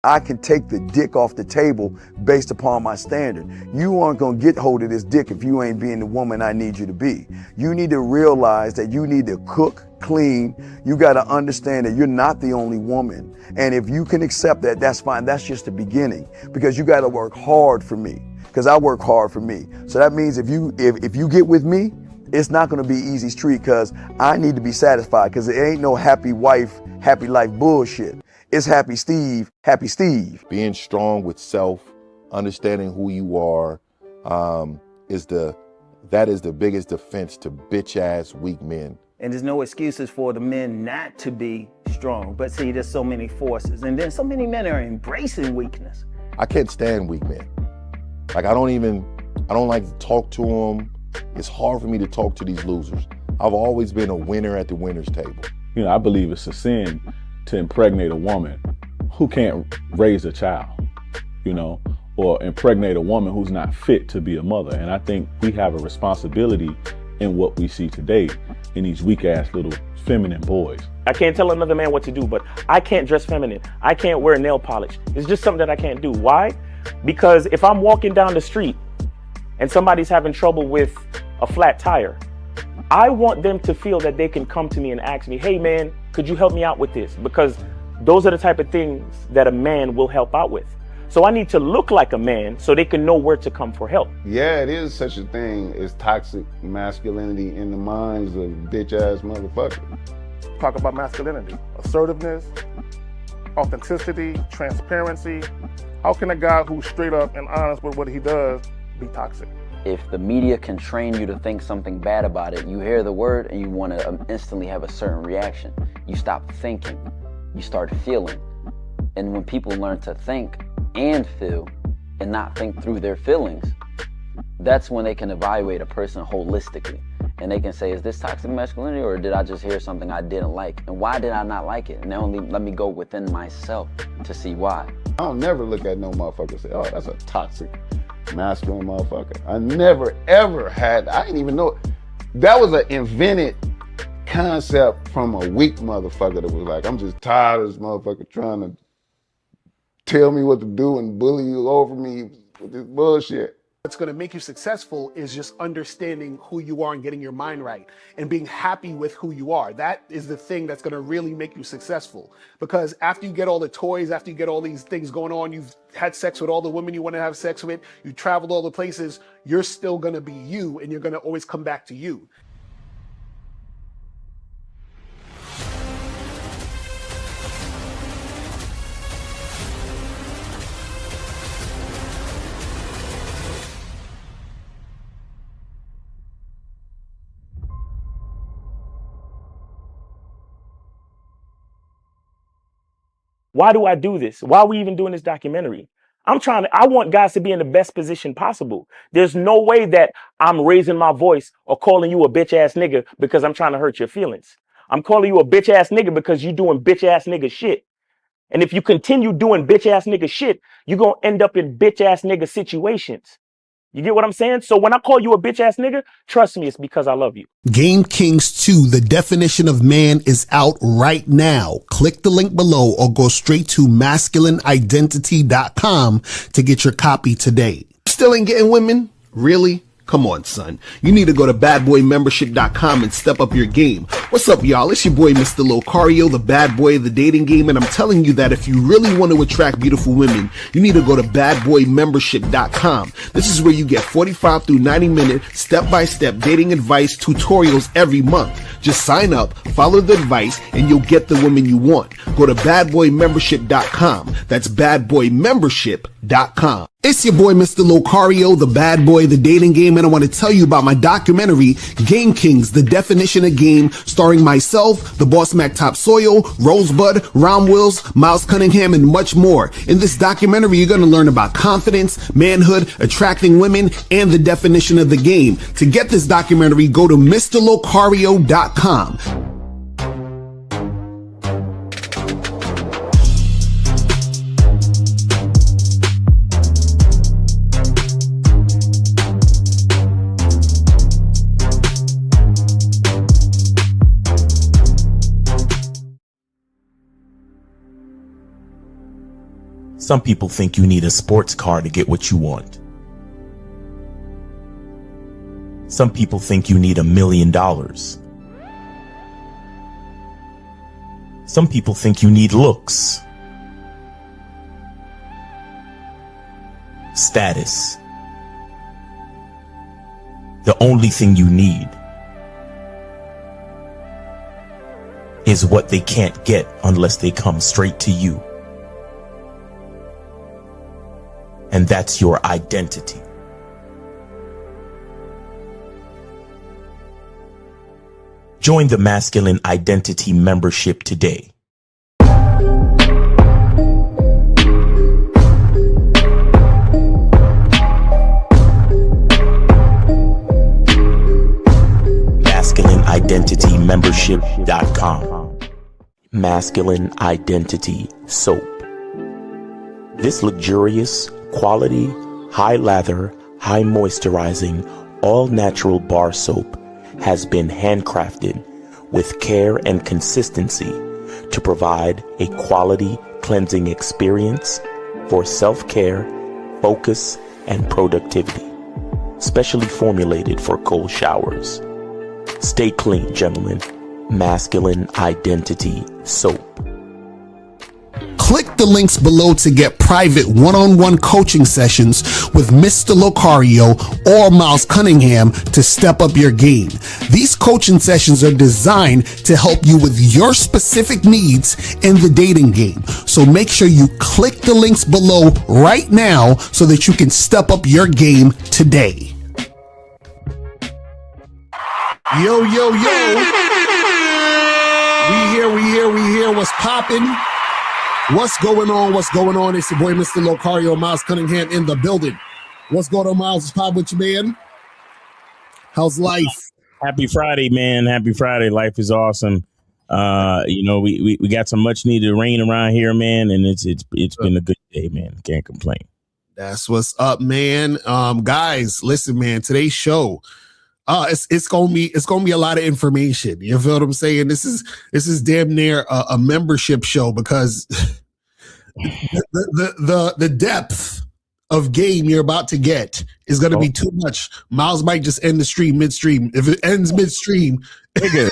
I can take the dick off the table based upon my standard. You aren't gonna get hold of this dick if you ain't being the woman I need you to be. You need to realize that you need to cook, clean. You gotta understand that you're not the only woman. And if you can accept that, that's fine. That's just the beginning, because you gotta work hard for me, because I work hard for me. So that means if you get with me, it's not gonna be easy street, because I need to be satisfied, because it ain't no happy wife, happy life bullshit. It's happy Steve, happy Steve. Being strong with self, understanding who you are, that is the biggest defense to bitch ass weak men. And there's no excuses for the men not to be strong. But see, there's so many forces, and then so many men are embracing weakness. I can't stand weak men. Like I don't like to talk to them. It's hard for me to talk to these losers. I've always been a winner at the winner's table. You know, I believe it's a sin to impregnate a woman who can't raise a child, you know, or impregnate a woman who's not fit to be a mother. And I think we have a responsibility in what we see today in these weak ass little feminine boys. I can't tell another man what to do, but I can't dress feminine. I can't wear nail polish. It's just something that I can't do. Why? Because if I'm walking down the street and somebody's having trouble with a flat tire, I want them to feel that they can come to me and ask me, hey man, could you help me out with this? Because those are the type of things that a man will help out with. So I need to look like a man so they can know where to come for help. Yeah, it is such a thing as toxic masculinity in the minds of bitch ass motherfuckers. Talk about masculinity, assertiveness, authenticity, transparency. How can a guy who's straight up and honest with what he does be toxic? If the media can train you to think something bad about it, you hear the word and you want to instantly have a certain reaction. You stop thinking, you start feeling. And when people learn to think and feel and not think through their feelings, that's when they can evaluate a person holistically. And they can say, is this toxic masculinity, or did I just hear something I didn't like? And why did I not like it? And only let me go within myself to see why. I don't never look at no motherfucker and say, oh, that's a toxic masculine motherfucker. I never ever had, I didn't even know. That was an invented concept from a weak motherfucker that was like, I'm just tired of this motherfucker trying to tell me what to do and bully you over me with this bullshit. What's going to make you successful is just understanding who you are and getting your mind right and being happy with who you are. That is the thing that's going to really make you successful. Because after you get all the toys, after you get all these things going on, you've had sex with all the women you want to have sex with, you traveled all the places, you're still going to be you, and you're going to always come back to you. Why do I do this? Why are we even doing this documentary? I want guys to be in the best position possible. There's no way that I'm raising my voice or calling you a bitch ass nigga because I'm trying to hurt your feelings. I'm calling you a bitch ass nigga because you're doing bitch ass nigga shit. And if you continue doing bitch ass nigga shit, you're going to end up in bitch ass nigga situations. You get what I'm saying? So when I call you a bitch ass nigga, trust me, it's because I love you. Game Kings 2, The Definition of Man, is out right now. Click the link below or go straight to masculineidentity.com to get your copy today. Still ain't getting women? Really? Come on, son. You need to go to badboymembership.com and step up your game. What's up, y'all? It's your boy, Mr. Locario, the bad boy of the dating game, and I'm telling you that if you really want to attract beautiful women, you need to go to badboymembership.com. This is where you get 45 through 90-minute step-by-step dating advice tutorials every month. Just sign up, follow the advice, and you'll get the woman you want. Go to badboymembership.com. That's badboymembership.com. It's your boy, Mr. Locario, the bad boy of the dating game, and I want to tell you about my documentary, Game Kings, The Definition of Game, starring myself, the Boss Mac Top Soil, Rosebud, Ron Wills, Miles Cunningham, and much more. In this documentary, you're going to learn about confidence, manhood, attracting women, and the definition of the game. To get this documentary, go to MrLocario.com. Some people think you need a sports car to get what you want. Some people think you need $1 million. Some people think you need looks, status. The only thing you need is what they can't get unless they come straight to you. And that's your identity. Join the Masculine Identity membership today. MasculineIdentityMembership.com. Masculine Identity Soap. This luxurious, quality, high lather, high moisturizing, all natural bar soap has been handcrafted with care and consistency to provide a quality cleansing experience for self-care, focus, and productivity. Specially formulated for cold showers. Stay clean, gentlemen. Masculine Identity Soap. Click the links below to get private one-on-one coaching sessions with Mr. Locario or Miles Cunningham to step up your game. These coaching sessions are designed to help you with your specific needs in the dating game. So make sure you click the links below right now so that you can step up your game today. Yo, yo, yo. We here. What's poppin'? What's going on? It's your boy, Mr. Locario, Miles Cunningham in the building. What's going on, Miles? What's poppin' with you, man? How's life? Happy Friday, man. Happy Friday. Life is awesome. We got some much needed rain around here, man, and it's been a good day, man. Can't complain. That's what's up, man. Guys, listen, man, today's show. It's gonna be a lot of information. You feel what I'm saying? This is damn near a membership show because the depth of game you're about to get is gonna be too much. Miles might just end the stream midstream. If it ends midstream, nigga,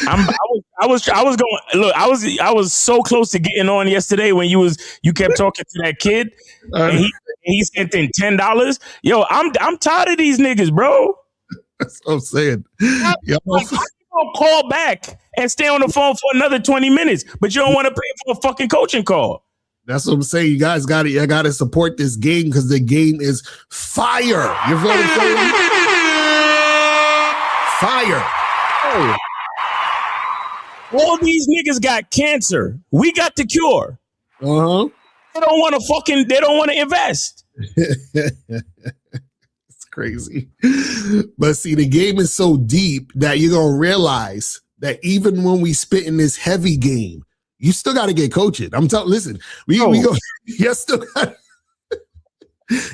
I was going. Look, I was so close to getting on yesterday when you kept talking to that kid and he sent in $10. Yo, I'm tired of these niggas, bro. That's what I'm saying. Like, how you gonna call back and stay on the phone for another 20 minutes, but you don't want to pay for a fucking coaching call? That's what I'm saying. You guys got to support this game because the game is fire. You feel what I'm saying? Fire. Oh. All these niggas got cancer. We got the cure. Uh-huh. They don't want to invest. Crazy. But see, the game is so deep that you're going to realize that even when we spit in this heavy game, you still got to get coaching. I'm telling, listen, we go,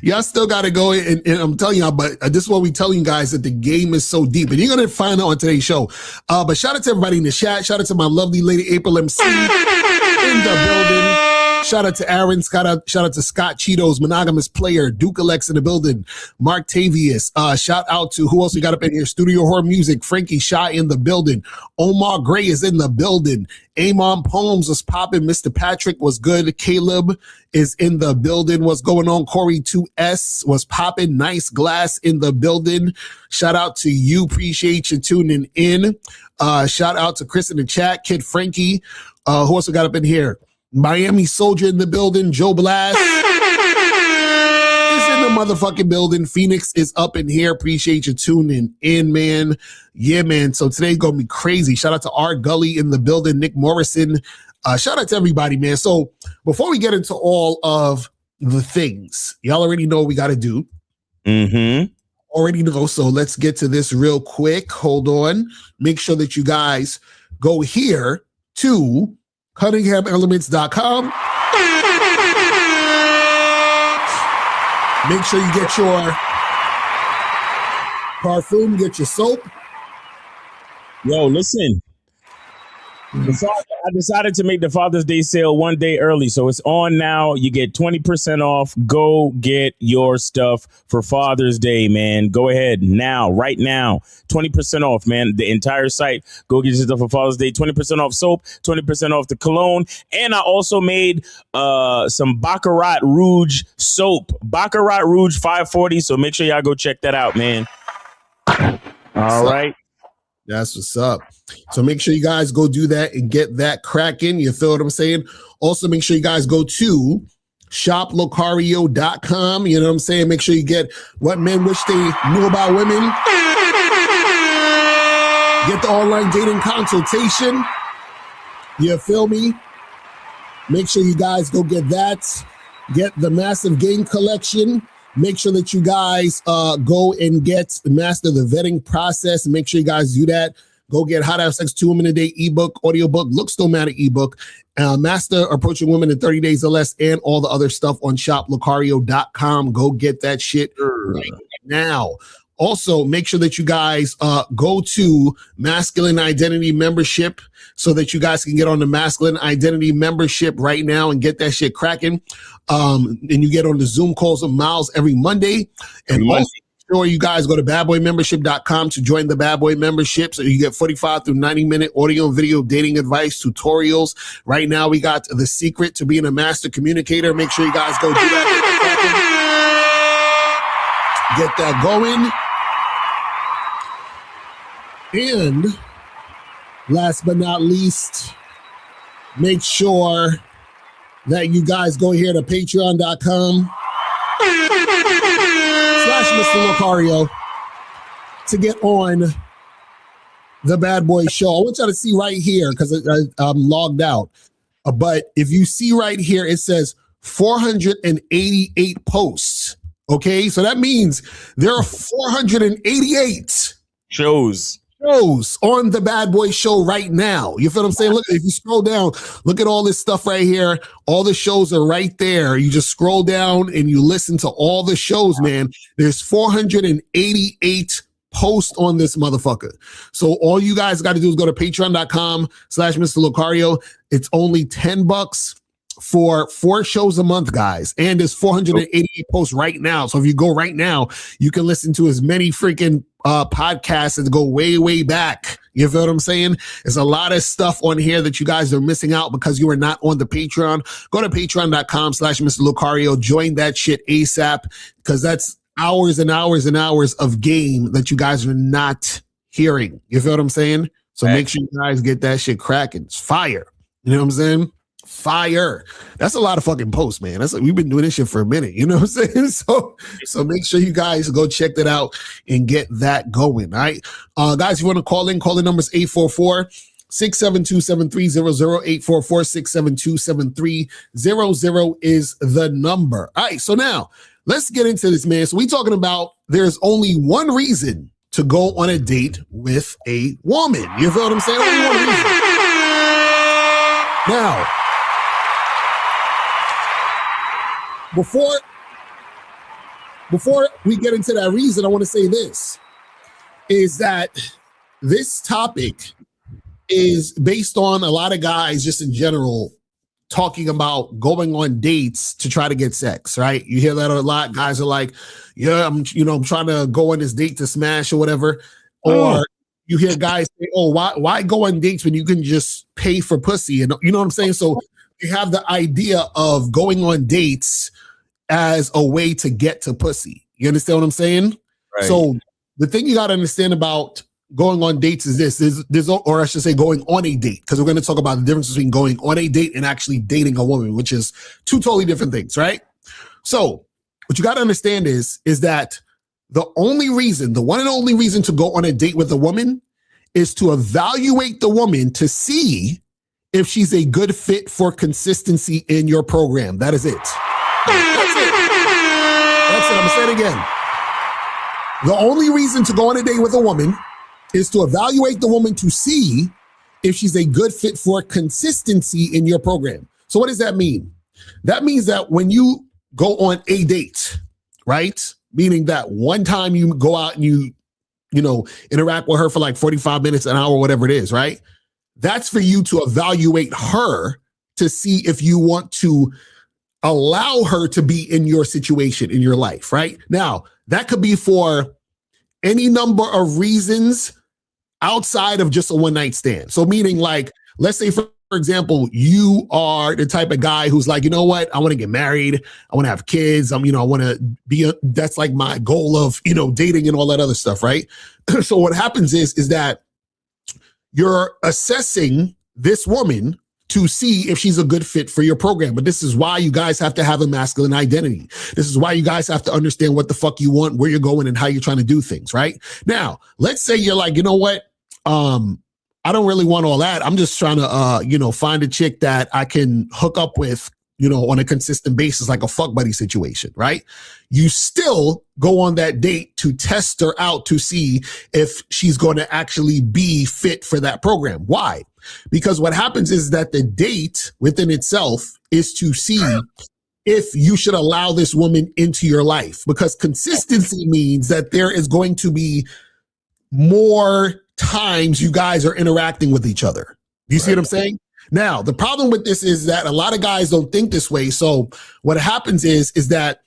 y'all still got to go in, and I'm telling y'all, but this is what we telling you guys, that the game is so deep, and you're going to find out on today's show. But shout out to everybody in the chat. Shout out to my lovely lady, April MC in the building. Shout out to Aaron. Shout out to Scott Cheetos, Monogamous Player, Duke Alex in the building, Mark Tavius. Shout out to who else we got up in here? Studio Horror Music, Frankie Shaw in the building. Omar Gray is in the building. Amon Poems was popping. Mr. Patrick was good. Caleb is in the building. What's going on? Corey 2S was popping. Nice Glass in the building. Shout out to you. Appreciate you tuning in. Shout out to Chris in the chat. Kid Frankie. Who else we got up in here? Miami Soldier in the building. Joe Blast is in the motherfucking building. Phoenix is up in here. Appreciate you tuning in, man. Yeah, man. So today's going to be crazy. Shout out to R. Gully in the building. Nick Morrison. Shout out to everybody, man. So before we get into all of the things, y'all already know what we got to do. Mm-hmm. Already know. So let's get to this real quick. Hold on. Make sure that you guys go here to CunninghamElements.com. Make sure you get your parfum, get your soap. Yo, listen. I decided to make the Father's Day sale one day early, so it's on now. You get 20% off. Go get your stuff for Father's Day, man. Go ahead now, right now. 20% off, man. The entire site. Go get your stuff for Father's Day. 20% off soap, 20% off the cologne. And I also made some Baccarat Rouge soap. Baccarat Rouge 540, so make sure y'all go check that out, man. All right. That's what's up. So make sure you guys go do that and get that cracking. You feel what I'm saying? Also, make sure you guys go to shoplocario.com. You know what I'm saying? Make sure you get what men wish they knew about women. Get the online dating consultation. You feel me? Make sure you guys go get that. Get the Massive Game Collection. Make sure that you guys go and master the vetting process. Make sure you guys do that. Go get How to Have Sex 2 Women a Day ebook, audiobook, Looks Don't Matter ebook, Master Approaching Women in 30 Days or Less, and all the other stuff on shoplocario.com. Go get that shit right now. Also, make sure that you guys go to Masculine Identity Membership so that you guys can get on the Masculine Identity Membership right now and get that shit cracking. And you get on the Zoom calls with Miles every Monday. And also, sure, you guys go to badboymembership.com to join the Bad Boy membership. So you get 45 through 90-minute audio and video dating advice, tutorials. Right now, we got the secret to being a master communicator. Make sure you guys go do that. Get that going. And last but not least, make sure that you guys go here to patreon.com/Mr. Locario to get on the Bad Boy Show. I want y'all to see right here because I'm logged out. But if you see right here, it says 488 posts. Okay, so that means there are 488 shows on the Bad Boy Show right now. You feel what I'm saying? Look, if you scroll down, look at all this stuff right here. All the shows are right there. You just scroll down and you listen to all the shows, man. There's 488 posts on this motherfucker. So all you guys got to do is go to patreon.com/Mr. Locario. It's only $10 for 4 shows a month, guys. And there's 488 posts right now. So if you go right now, you can listen to as many freaking podcasts that go way, way back. You feel what I'm saying? There's a lot of stuff on here that you guys are missing out because you are not on the Patreon. Go to patreon.com/Mr. Locario. Join that shit ASAP because that's hours and hours and hours of game that you guys are not hearing. You feel what I'm saying? So make sure you guys get that shit cracking. It's fire. You know what I'm saying? Fire. That's a lot of fucking posts, man. We've been doing this shit for a minute. You know what I'm saying? So make sure you guys go check that out and get that going. All right. Guys, if you want to call in numbers 844-672-7300. 844-672-7300 is the number. All right. So now let's get into this, man. So we talking about there's only one reason to go on a date with a woman. You feel what I'm saying? Only one reason. Now, before we get into that reason, I want to say this, is that this topic is based on a lot of guys just in general talking about going on dates to try to get sex, right? You hear that a lot. Guys are like, yeah, I'm trying to go on this date to smash or whatever. Or you hear guys say, oh, why go on dates when you can just pay for pussy? And you know what I'm saying? So they have the idea of going on dates as a way to get to pussy. You understand what I'm saying? Right. So the thing you got to understand about going on dates is this, or I should say going on a date, because we're going to talk about the difference between going on a date and actually dating a woman, which is 2 totally different things, right? So what you got to understand is that the one and only reason to go on a date with a woman is to evaluate the woman to see if she's a good fit for consistency in your program. That is it. That's it. I'm going to say it again. The only reason to go on a date with a woman is to evaluate the woman to see if she's a good fit for consistency in your program. So what does that mean? That means that when you go on a date, right? Meaning that one time you go out and you interact with her for like 45 minutes, an hour, whatever it is, right? That's for you to evaluate her to see if you want to allow her to be in your situation, in your life, right? Now, that could be for any number of reasons outside of just a one-night stand. So meaning like, let's say, for example, you are the type of guy who's like, you know what? I want to get married. I want to have kids. I want to be, that's like my goal of, dating and all that other stuff, right? So what happens is that you're assessing this woman to see if she's a good fit for your program. But this is why you guys have to have a masculine identity. This is why you guys have to understand what the fuck you want, where you're going, and how you're trying to do things, right? Now, let's say you're like, you know what? I don't really want all that. I'm just trying to, find a chick that I can hook up with, on a consistent basis, like a fuck buddy situation, right? You still go on that date to test her out to see if she's going to actually be fit for that program. Why? Because what happens is that the date within itself is to see if you should allow this woman into your life, because consistency means that there is going to be more times you guys are interacting with each other. Do you see what I'm saying? Now, the problem with this is that a lot of guys don't think this way. So what happens is that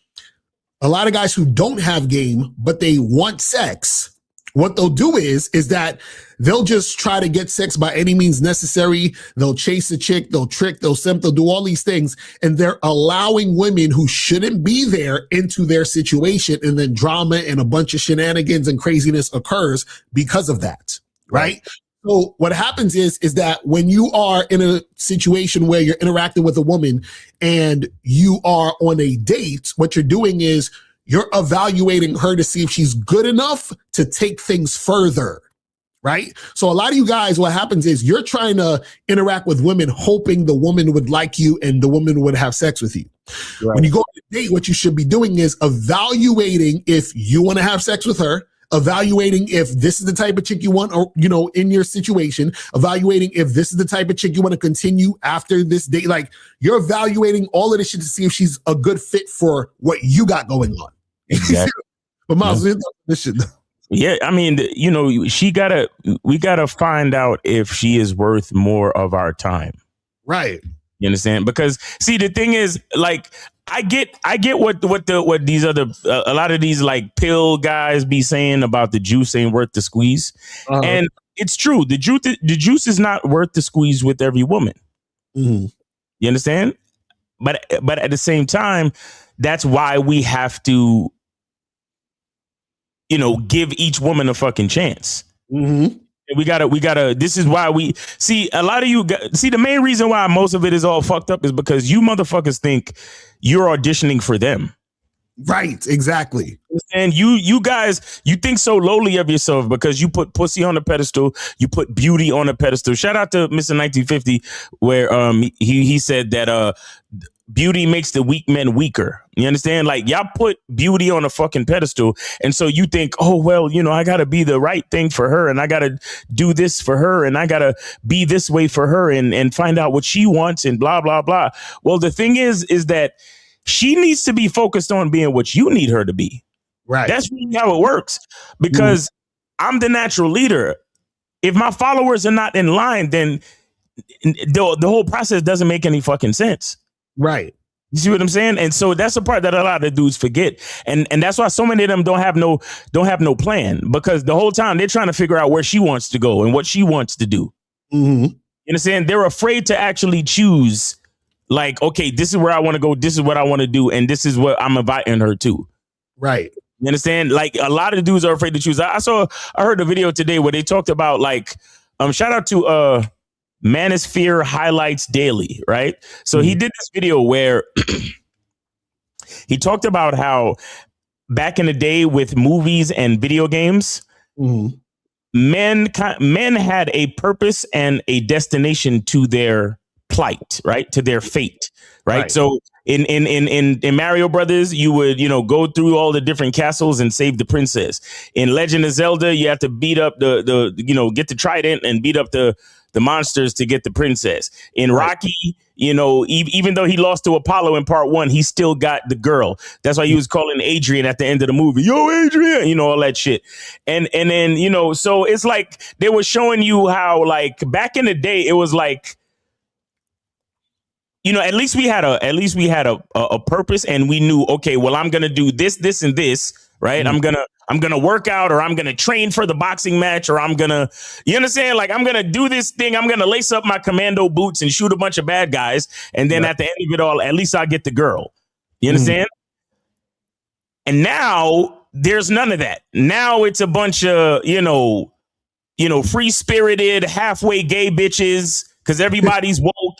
a lot of guys who don't have game, but they want sex, what they'll do is that they'll just try to get sex by any means necessary. They'll chase a chick, they'll trick, they'll simp, they'll do all these things. And they're allowing women who shouldn't be there into their situation. And then drama and a bunch of shenanigans and craziness occurs because of that. Right? So what happens is that when you are in a situation where you're interacting with a woman and you are on a date, what you're doing is you're evaluating her to see if she's good enough to take things further, right? So a lot of you guys, what happens is you're trying to interact with women hoping the woman would like you and the woman would have sex with you. Right. When you go on a date, what you should be doing is evaluating if you want to have sex with her, evaluating if this is the type of chick you want, or, in your situation, evaluating if this is the type of chick you want to continue after this date. Like, you're evaluating all of this shit to see if she's a good fit for what you got going on. Exactly. But Miles, this shit. Yeah, I mean, we gotta find out if she is worth more of our time. Right. You understand? Because see, the thing is, like, I get what these other a lot of these like pill guys be saying about the juice ain't worth the squeeze, and it's true. The juice is not worth the squeeze with every woman. Mm-hmm. You understand? But at the same time, that's why we have to, give each woman a fucking chance. Mm-hmm. We gotta, this is why we see a lot of you see the main reason why most of it is all fucked up is because you motherfuckers think you're auditioning for them. Right. Exactly. And you guys, you think so lowly of yourself because you put pussy on a pedestal. You put beauty on a pedestal. Shout out to Mr. 1950, where he said that beauty makes the weak men weaker. You understand? Like, y'all put beauty on a fucking pedestal. And so you think, oh, well, I got to be the right thing for her. And I got to do this for her. And I got to be this way for her and find out what she wants and blah, blah, blah. Well, the thing is that she needs to be focused on being what you need her to be. Right. That's really how it works. Because I'm the natural leader. If my followers are not in line, then the whole process doesn't make any fucking sense. Right. You see what I'm saying? And so that's the part that a lot of dudes forget. And that's why so many of them don't have no plan, because the whole time they're trying to figure out where she wants to go and what she wants to do. Mm-hmm. You understand? They're afraid to actually choose, like, okay, this is where I want to go. This is what I want to do. And this is what I'm inviting her to. Right. You understand? Like, a lot of dudes are afraid to choose. I heard a video today where they talked about, like, shout out to Manosphere Highlights Daily, right? So he did this video where he talked about how back in the day with movies and video games, men had a purpose and a destination to their plight, right? To their fate, right? So in Mario Brothers, you would, go through all the different castles and save the princess. In Legend of Zelda, you have to beat up the get the trident and beat up the the monsters to get the princess. In Rocky, you know, even though he lost to Apollo in part 1, he still got the girl. That's why he was calling Adrian at the end of the movie, yo, Adrian, you know, all that shit. And then, you know, so it's like they were showing you how, like, back in the day, it was like, you know, at least we had a purpose, and we knew, okay, well, I'm gonna do this, this, and this, right? I'm gonna work out, or I'm gonna train for the boxing match, or I'm gonna, you understand? Like, I'm gonna do this thing. I'm gonna lace up my commando boots and shoot a bunch of bad guys, and then at the end of it all, at least I get the girl. You understand? And now there's none of that. Now it's a bunch of, you know, free spirited, halfway gay bitches, because everybody's woke,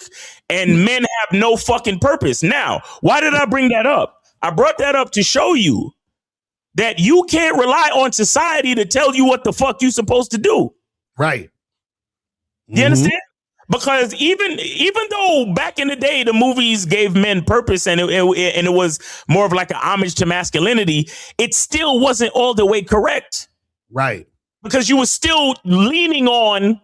and men have no fucking purpose. Now, why did I bring that up? I brought that up to show you that you can't rely on society to tell you what the fuck you're supposed to do. Right. You understand? Because even though back in the day the movies gave men purpose, and it was more of like an homage to masculinity, it still wasn't all the way correct. Right. Because you were still leaning on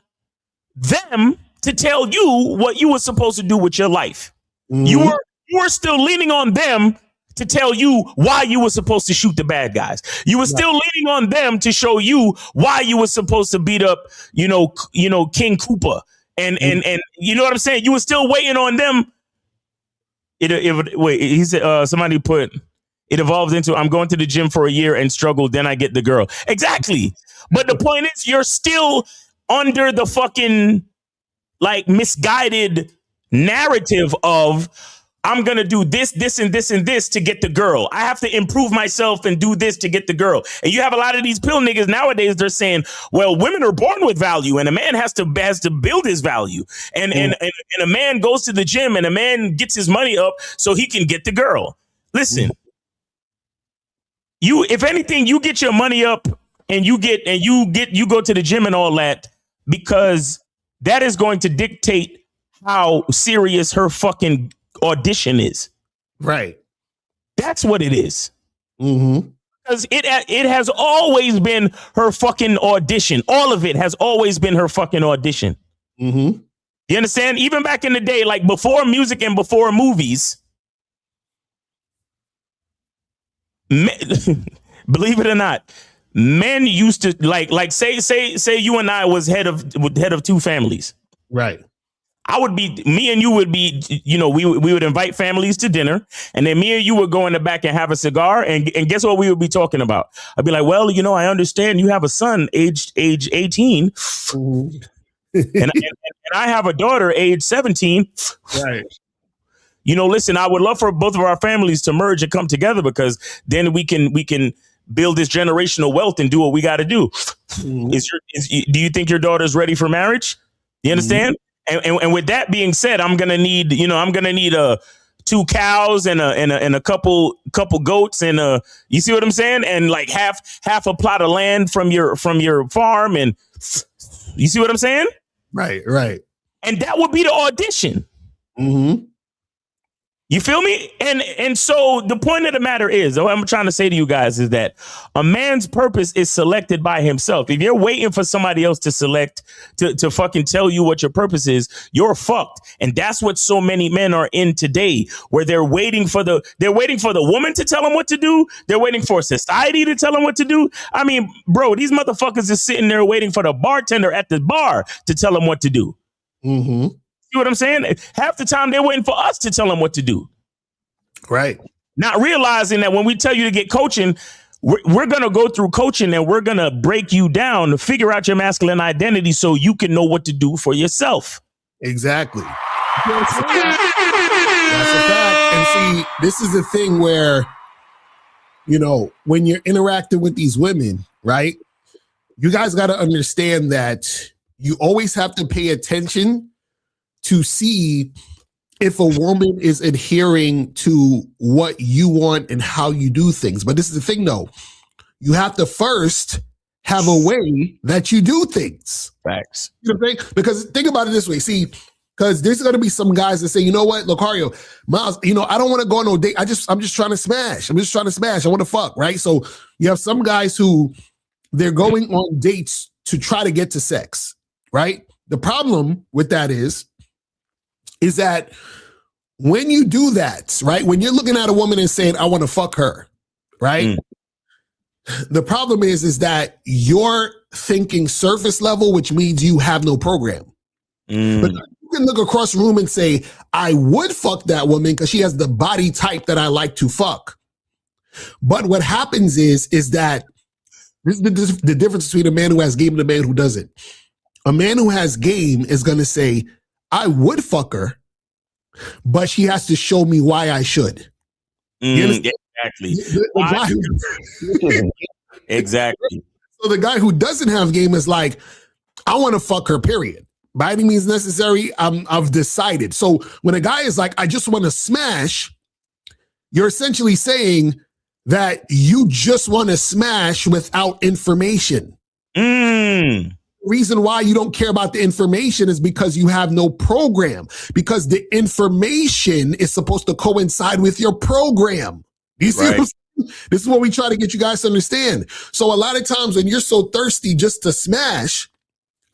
them to tell you what you were supposed to do with your life. You were still leaning on them to tell you why you were supposed to shoot the bad guys. You were still leaning on them to show you why you were supposed to beat up, you know, King Koopa. And you know what I'm saying? You were still waiting on them. Wait, he said, somebody put, it evolves into, I'm going to the gym for a year and struggle, then I get the girl. Exactly. But the point is, you're still under the fucking, like, misguided narrative of, I'm going to do this, this, and this, and this to get the girl. I have to improve myself and do this to get the girl. And you have a lot of these pill niggas nowadays, they're saying, well, women are born with value, and a man has to build his value. And a man goes to the gym, and a man gets his money up so he can get the girl. Listen, if anything, you get your money up and you go to the gym and all that, because that is going to dictate how serious her fucking audition is. Right. That's what it is. Because it has always been her fucking audition. All of it has always been her fucking audition. You understand? Even back in the day, like before music and before movies, believe it or not, men used to like say you and I was head of two families. Right. Me and you would be, you know, we would invite families to dinner, and then me and you would go in the back and have a cigar, and guess what we would be talking about? I'd be like, well, you know, I understand you have a son age 18, and I have a daughter age 17. Right. You know, listen, I would love for both of our families to merge and come together, because then we can build this generational wealth and do what we got to do. Do you think your daughter's ready for marriage? You understand? And with that being said, I'm gonna need 2 cows and a couple goats, and you see what I'm saying? And like half a plot of land from your farm, and you see what I'm saying? Right. And that would be the audition. You feel me? And so the point of the matter is, what I'm trying to say to you guys is that a man's purpose is selected by himself. If you're waiting for somebody else to select, to fucking tell you what your purpose is, you're fucked. And that's what so many men are in today, where they're waiting for the woman to tell them what to do. They're waiting for society to tell them what to do. I mean, bro, these motherfuckers is sitting there waiting for the bartender at the bar to tell them what to do. See what I'm saying? Half the time they're waiting for us to tell them what to do. Right. Not realizing that when we tell you to get coaching, we're going to go through coaching, and we're going to break you down to figure out your masculine identity so you can know what to do for yourself. Exactly. That's a fact. And see, this is the thing where, you know, when you're interacting with these women, right, you guys got to understand that you always have to pay attention to see if a woman is adhering to what you want and how you do things. But this is the thing, though. You have to first have a way that you do things. Facts. You know what I'm saying? Because think about it this way. See, because there's going to be some guys that say, you know what, Lucario, Miles, you know, I don't want to go on no date. I'm just trying to smash. I want to fuck, right? So you have some guys who they're going on dates to try to get to sex, right? The problem with that is that when you do that, right? When you're looking at a woman and saying, I want to fuck her, right? The problem is that you're thinking surface level, which means you have no program. But you can look across the room and say, I would fuck that woman because she has the body type that I like to fuck. But what happens is that this is the difference between a man who has game and a man who doesn't. A man who has game is going to say, I would fuck her, but she has to show me why I should. Exactly. Exactly. So the guy who doesn't have game is like, I want to fuck her, period. By any means necessary, I've decided. So when a guy is like, I just want to smash, you're essentially saying that you just want to smash without information. Reason why you don't care about the information is because you have no program, because the information is supposed to coincide with your program. You see what I'm saying? This is what we try to get you guys to understand. So a lot of times when you're so thirsty just to smash,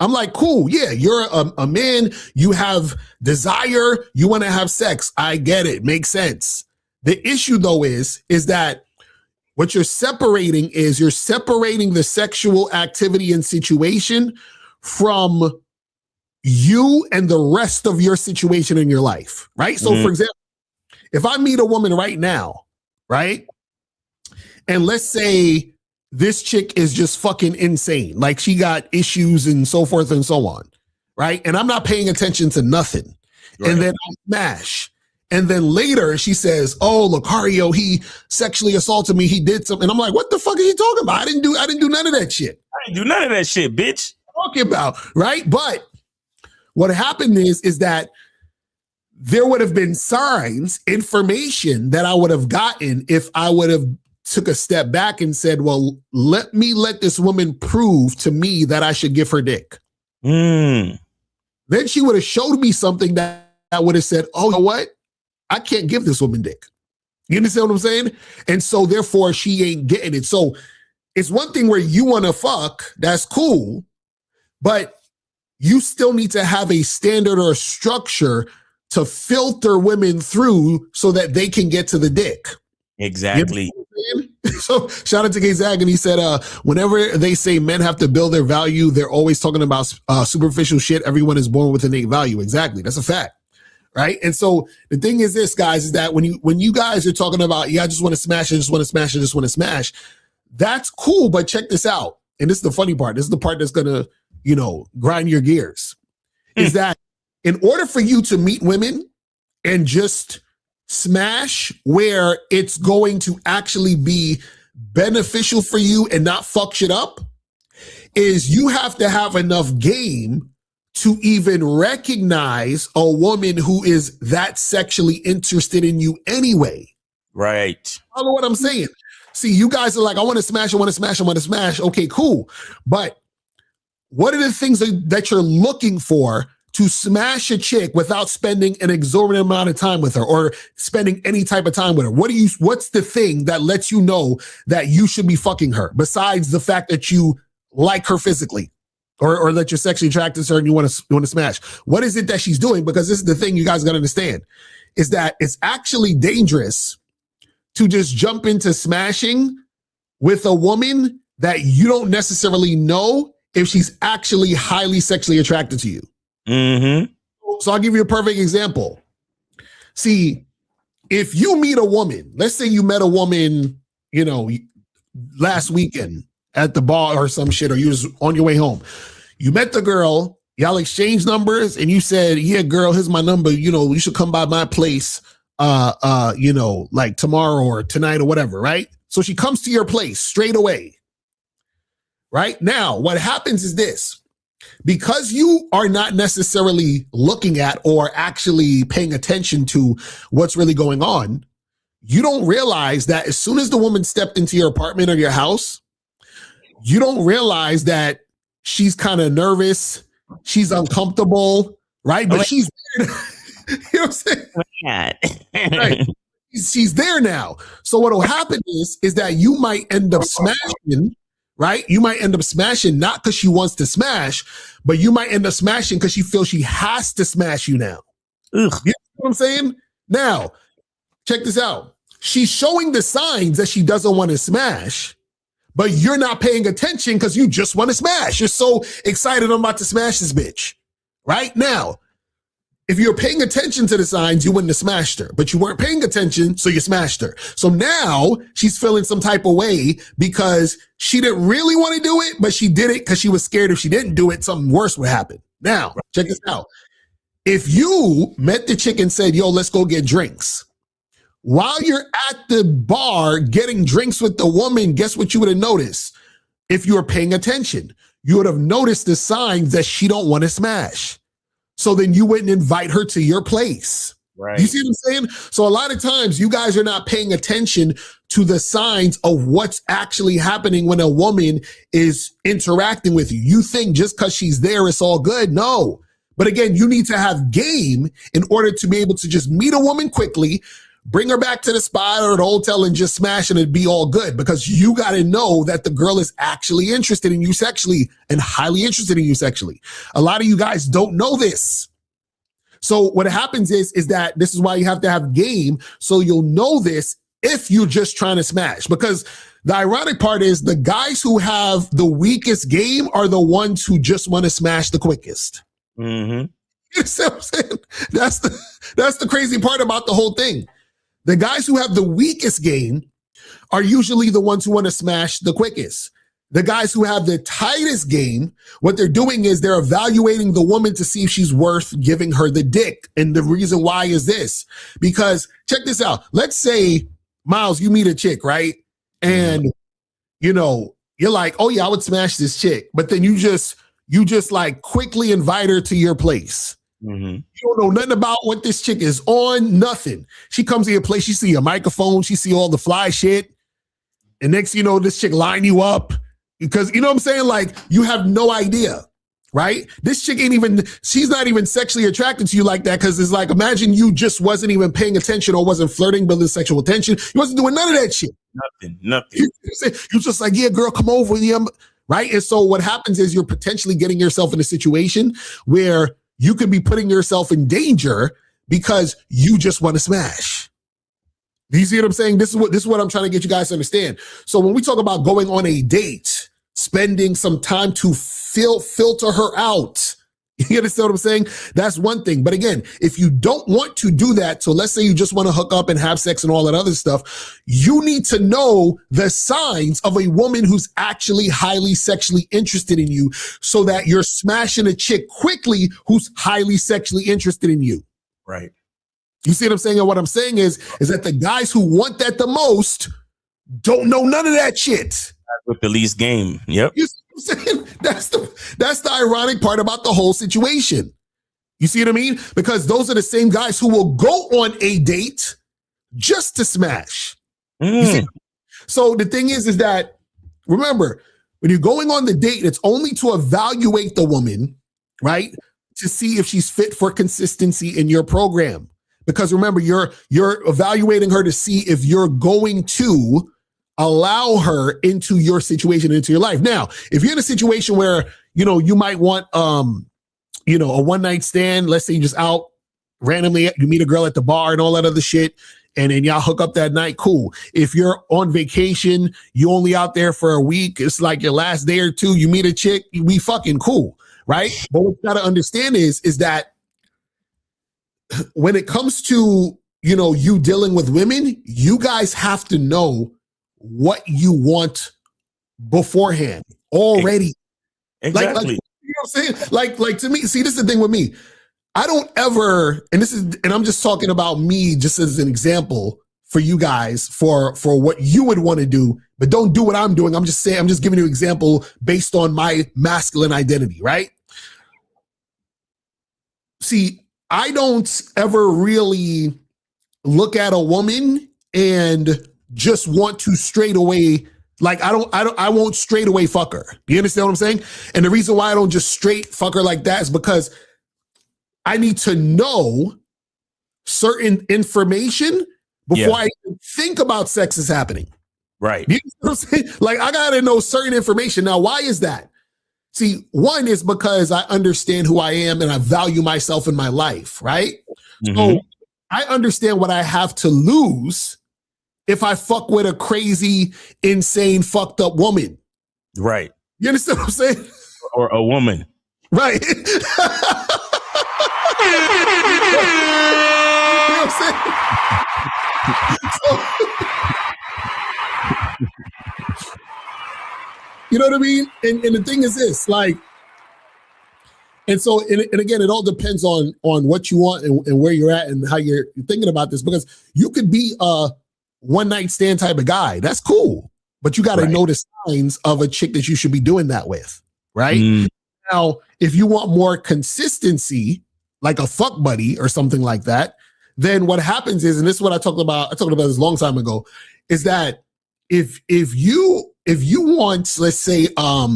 I'm like, cool, yeah, you're a man, you have desire, you want to have sex. I get it, makes sense. The issue though is that what you're separating the sexual activity and situation from you and the rest of your situation in your life, right? So for example, if I meet a woman right now, right? And let's say this chick is just fucking insane. Like she got issues and so forth and so on, right? And I'm not paying attention to nothing. Right. And then I smash. And then later she says, oh, Lucario, he sexually assaulted me. He did something. And I'm like, what the fuck are you talking about? I didn't do none of that shit. I didn't do none of that shit, bitch. Talking about, right? But what happened is that there would have been signs, information that I would have gotten if I would have took a step back and said, well, let this woman prove to me that I should give her dick. Then she would have showed me something that would have said, oh, you know what? I can't give this woman dick. You understand what I'm saying? And so therefore she ain't getting it. So it's one thing where you want to fuck, that's cool, but you still need to have a standard or a structure to filter women through so that they can get to the dick. Exactly. You know so shout out to Gay Zag, and he said, whenever they say men have to build their value, they're always talking about superficial shit. Everyone is born with innate value. Exactly. That's a fact. Right. And so the thing is this, guys, is that when you guys are talking about, yeah, I just want to smash, I just want to smash, I just want to smash. That's cool. But check this out. And this is the funny part. This is the part that's going to, grind your gears. Is that in order for you to meet women and just smash where it's going to actually be beneficial for you and not fuck shit up, is you have to have enough game to even recognize a woman who is that sexually interested in you anyway. Right. Follow what I'm saying? See, you guys are like, I want to smash, I want to smash, I want to smash. Okay, cool. But what are the things that you're looking for to smash a chick without spending an exorbitant amount of time with her or spending any type of time with her? What's the thing that lets you know that you should be fucking her besides the fact that you like her physically or that you're sexually attracted to her and you want to smash? What is it that she's doing? Because this is the thing you guys got to understand, is that it's actually dangerous to just jump into smashing with a woman that you don't necessarily know if she's actually highly sexually attracted to you. So I'll give you a perfect example. See, if you meet a woman, let's say you met a woman, last weekend at the bar or some shit, or you was on your way home. You met the girl, y'all exchanged numbers, and you said, yeah, girl, here's my number. You should come by my place, like tomorrow or tonight or whatever, right? So she comes to your place straight away. Right now, what happens is this. Because you are not necessarily looking at or actually paying attention to what's really going on, you don't realize that as soon as the woman stepped into your apartment or your house, you don't realize that she's kind of nervous, she's uncomfortable, right? But she's there. You know what I'm saying? Right. She's there now. So what will happen is that you might end up smashing right? You might end up smashing not because she wants to smash, but you might end up smashing because she feels she has to smash you now. Ugh. You know what I'm saying? Now, check this out. She's showing the signs that she doesn't want to smash, but you're not paying attention because you just want to smash. You're so excited I'm about to smash this bitch. Right now, if you're paying attention to the signs, you wouldn't have smashed her, but you weren't paying attention, so you smashed her. So now she's feeling some type of way because she didn't really want to do it, but she did it because she was scared if she didn't do it, something worse would happen. Now, check this out. If you met the chick and said, yo, let's go get drinks, while you're at the bar getting drinks with the woman, guess what you would have noticed? If you were paying attention, you would have noticed the signs that she don't want to smash. So then you wouldn't invite her to your place. Right. You see what I'm saying? So a lot of times you guys are not paying attention to the signs of what's actually happening when a woman is interacting with you. You think just because she's there, it's all good. No. But again, you need to have game in order to be able to just meet a woman quickly, bring her back to the spot or the hotel and just smash and it'd be all good, because you got to know that the girl is actually interested in you sexually and highly interested in you sexually. A lot of you guys don't know this. So what happens is that this is why you have to have game, so you'll know this if you're just trying to smash. Because the ironic part is the guys who have the weakest game are the ones who just want to smash the quickest. Mm-hmm. You see what I'm saying? That's the crazy part about the whole thing. The guys who have the weakest game are usually the ones who want to smash the quickest. The guys who have the tightest game, what they're doing is they're evaluating the woman to see if she's worth giving her the dick. And the reason why is this, because check this out. Let's say, Miles, you meet a chick, right? And, you know, you're like, oh yeah, I would smash this chick. But then you just like quickly invite her to your place. Mm-hmm. You don't know nothing about what this chick is on, nothing. She comes to your place, she see a microphone, she see all the fly shit. And next you know, this chick line you up because, you know what I'm saying? Like, you have no idea, right? This chick she's not even sexually attracted to you like that, because it's like, imagine you just wasn't even paying attention or wasn't flirting, building sexual attention. You wasn't doing none of that shit. Nothing. You're just like, yeah, girl, come over. Yeah, right? And so what happens is you're potentially getting yourself in a situation where you could be putting yourself in danger because you just want to smash. Do you see what I'm saying? This is what I'm trying to get you guys to understand. So when we talk about going on a date, spending some time to filter her out, you understand what I'm saying? That's one thing. But again, if you don't want to do that, so let's say you just want to hook up and have sex and all that other stuff, you need to know the signs of a woman who's actually highly sexually interested in you, so that you're smashing a chick quickly who's highly sexually interested in you. Right. You see what I'm saying? And what I'm saying is that the guys who want that the most don't know none of that shit. With the least game. Yep. You see what I'm saying? That's the ironic part about the whole situation. You see what I mean? Because those are the same guys who will go on a date just to smash. You see? So the thing is that, remember, when you're going on the date, it's only to evaluate the woman, right? To see if she's fit for consistency in your program. Because remember, you're evaluating her to see if you're going to allow her into your situation, into your life. Now, if you're in a situation where, you know, you might want, you know, a one night stand, let's say you're just out randomly, you meet a girl at the bar and all that other shit, and then y'all hook up that night, cool. If you're on vacation, you only out there for a week, it's like your last day or two, you meet a chick, we fucking cool, right? But what you gotta understand is that when it comes to, you know, you dealing with women, you guys have to know what you want beforehand already. Exactly. Like, you know what I'm saying? Like to me, see, this is the thing with me. I don't ever, and I'm just talking about me just as an example for you guys for what you would want to do, but don't do what I'm doing. I'm just giving you an example based on my masculine identity, right? See, I don't ever really look at a woman and just want to straight away, like I won't straight away fuck her. You understand what I'm saying? And the reason why I don't just straight fuck her like that is because I need to know certain information before I think about sex is happening. Right. You know what I'm saying? Like, I got to know certain information. Now, why is that? See, one is because I understand who I am and I value myself in my life, right? So I understand what I have to lose if I fuck with a crazy, insane, fucked up woman. Right. You understand what I'm saying? Or a woman. Right. You know what I'm saying? You know what I mean? And the thing is this, like, and again, it all depends on what you want and where you're at and how you're thinking about this, because you could be a one night stand type of guy. That's cool. But you got to know the signs of a chick that you should be doing that with. Right. Now, if you want more consistency, like a fuck buddy or something like that, then what happens is, and this is what I talked about this a long time ago, is that if you want, let's say, a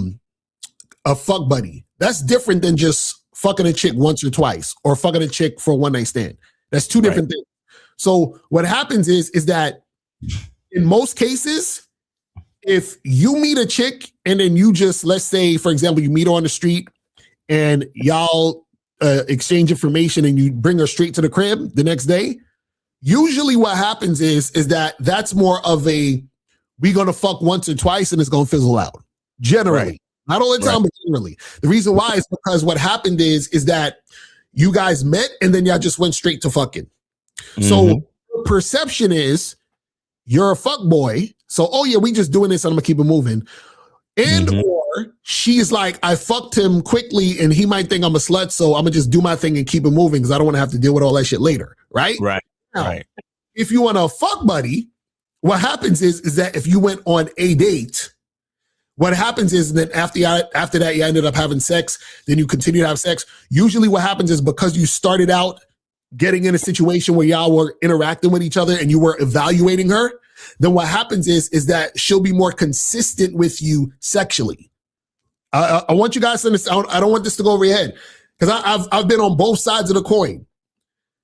fuck buddy, that's different than just fucking a chick once or twice or fucking a chick for a one night stand. That's two different things. So what happens is that in most cases, if you meet a chick and then you just, let's say, for example, you meet her on the street and y'all exchange information and you bring her straight to the crib the next day, usually what happens is that that's more of a, we gonna fuck once or twice and it's gonna fizzle out. Generally. Not all the time, but generally. The reason why is because what happened is that you guys met and then y'all just went straight to fucking. So perception is you're a fuck boy. So, oh yeah, we just doing this and I'm gonna keep it moving. And or she's like, I fucked him quickly and he might think I'm a slut, so I'm gonna just do my thing and keep it moving because I don't want to have to deal with all that shit later. Right? Now, if you want a fuck buddy, what happens is that if you went on a date, what happens is that after that, you ended up having sex, then you continue to have sex. Usually what happens is because you started out getting in a situation where y'all were interacting with each other and you were evaluating her, then what happens is that she'll be more consistent with you sexually. I want you guys to understand, I don't want this to go over your head, because I've been on both sides of the coin.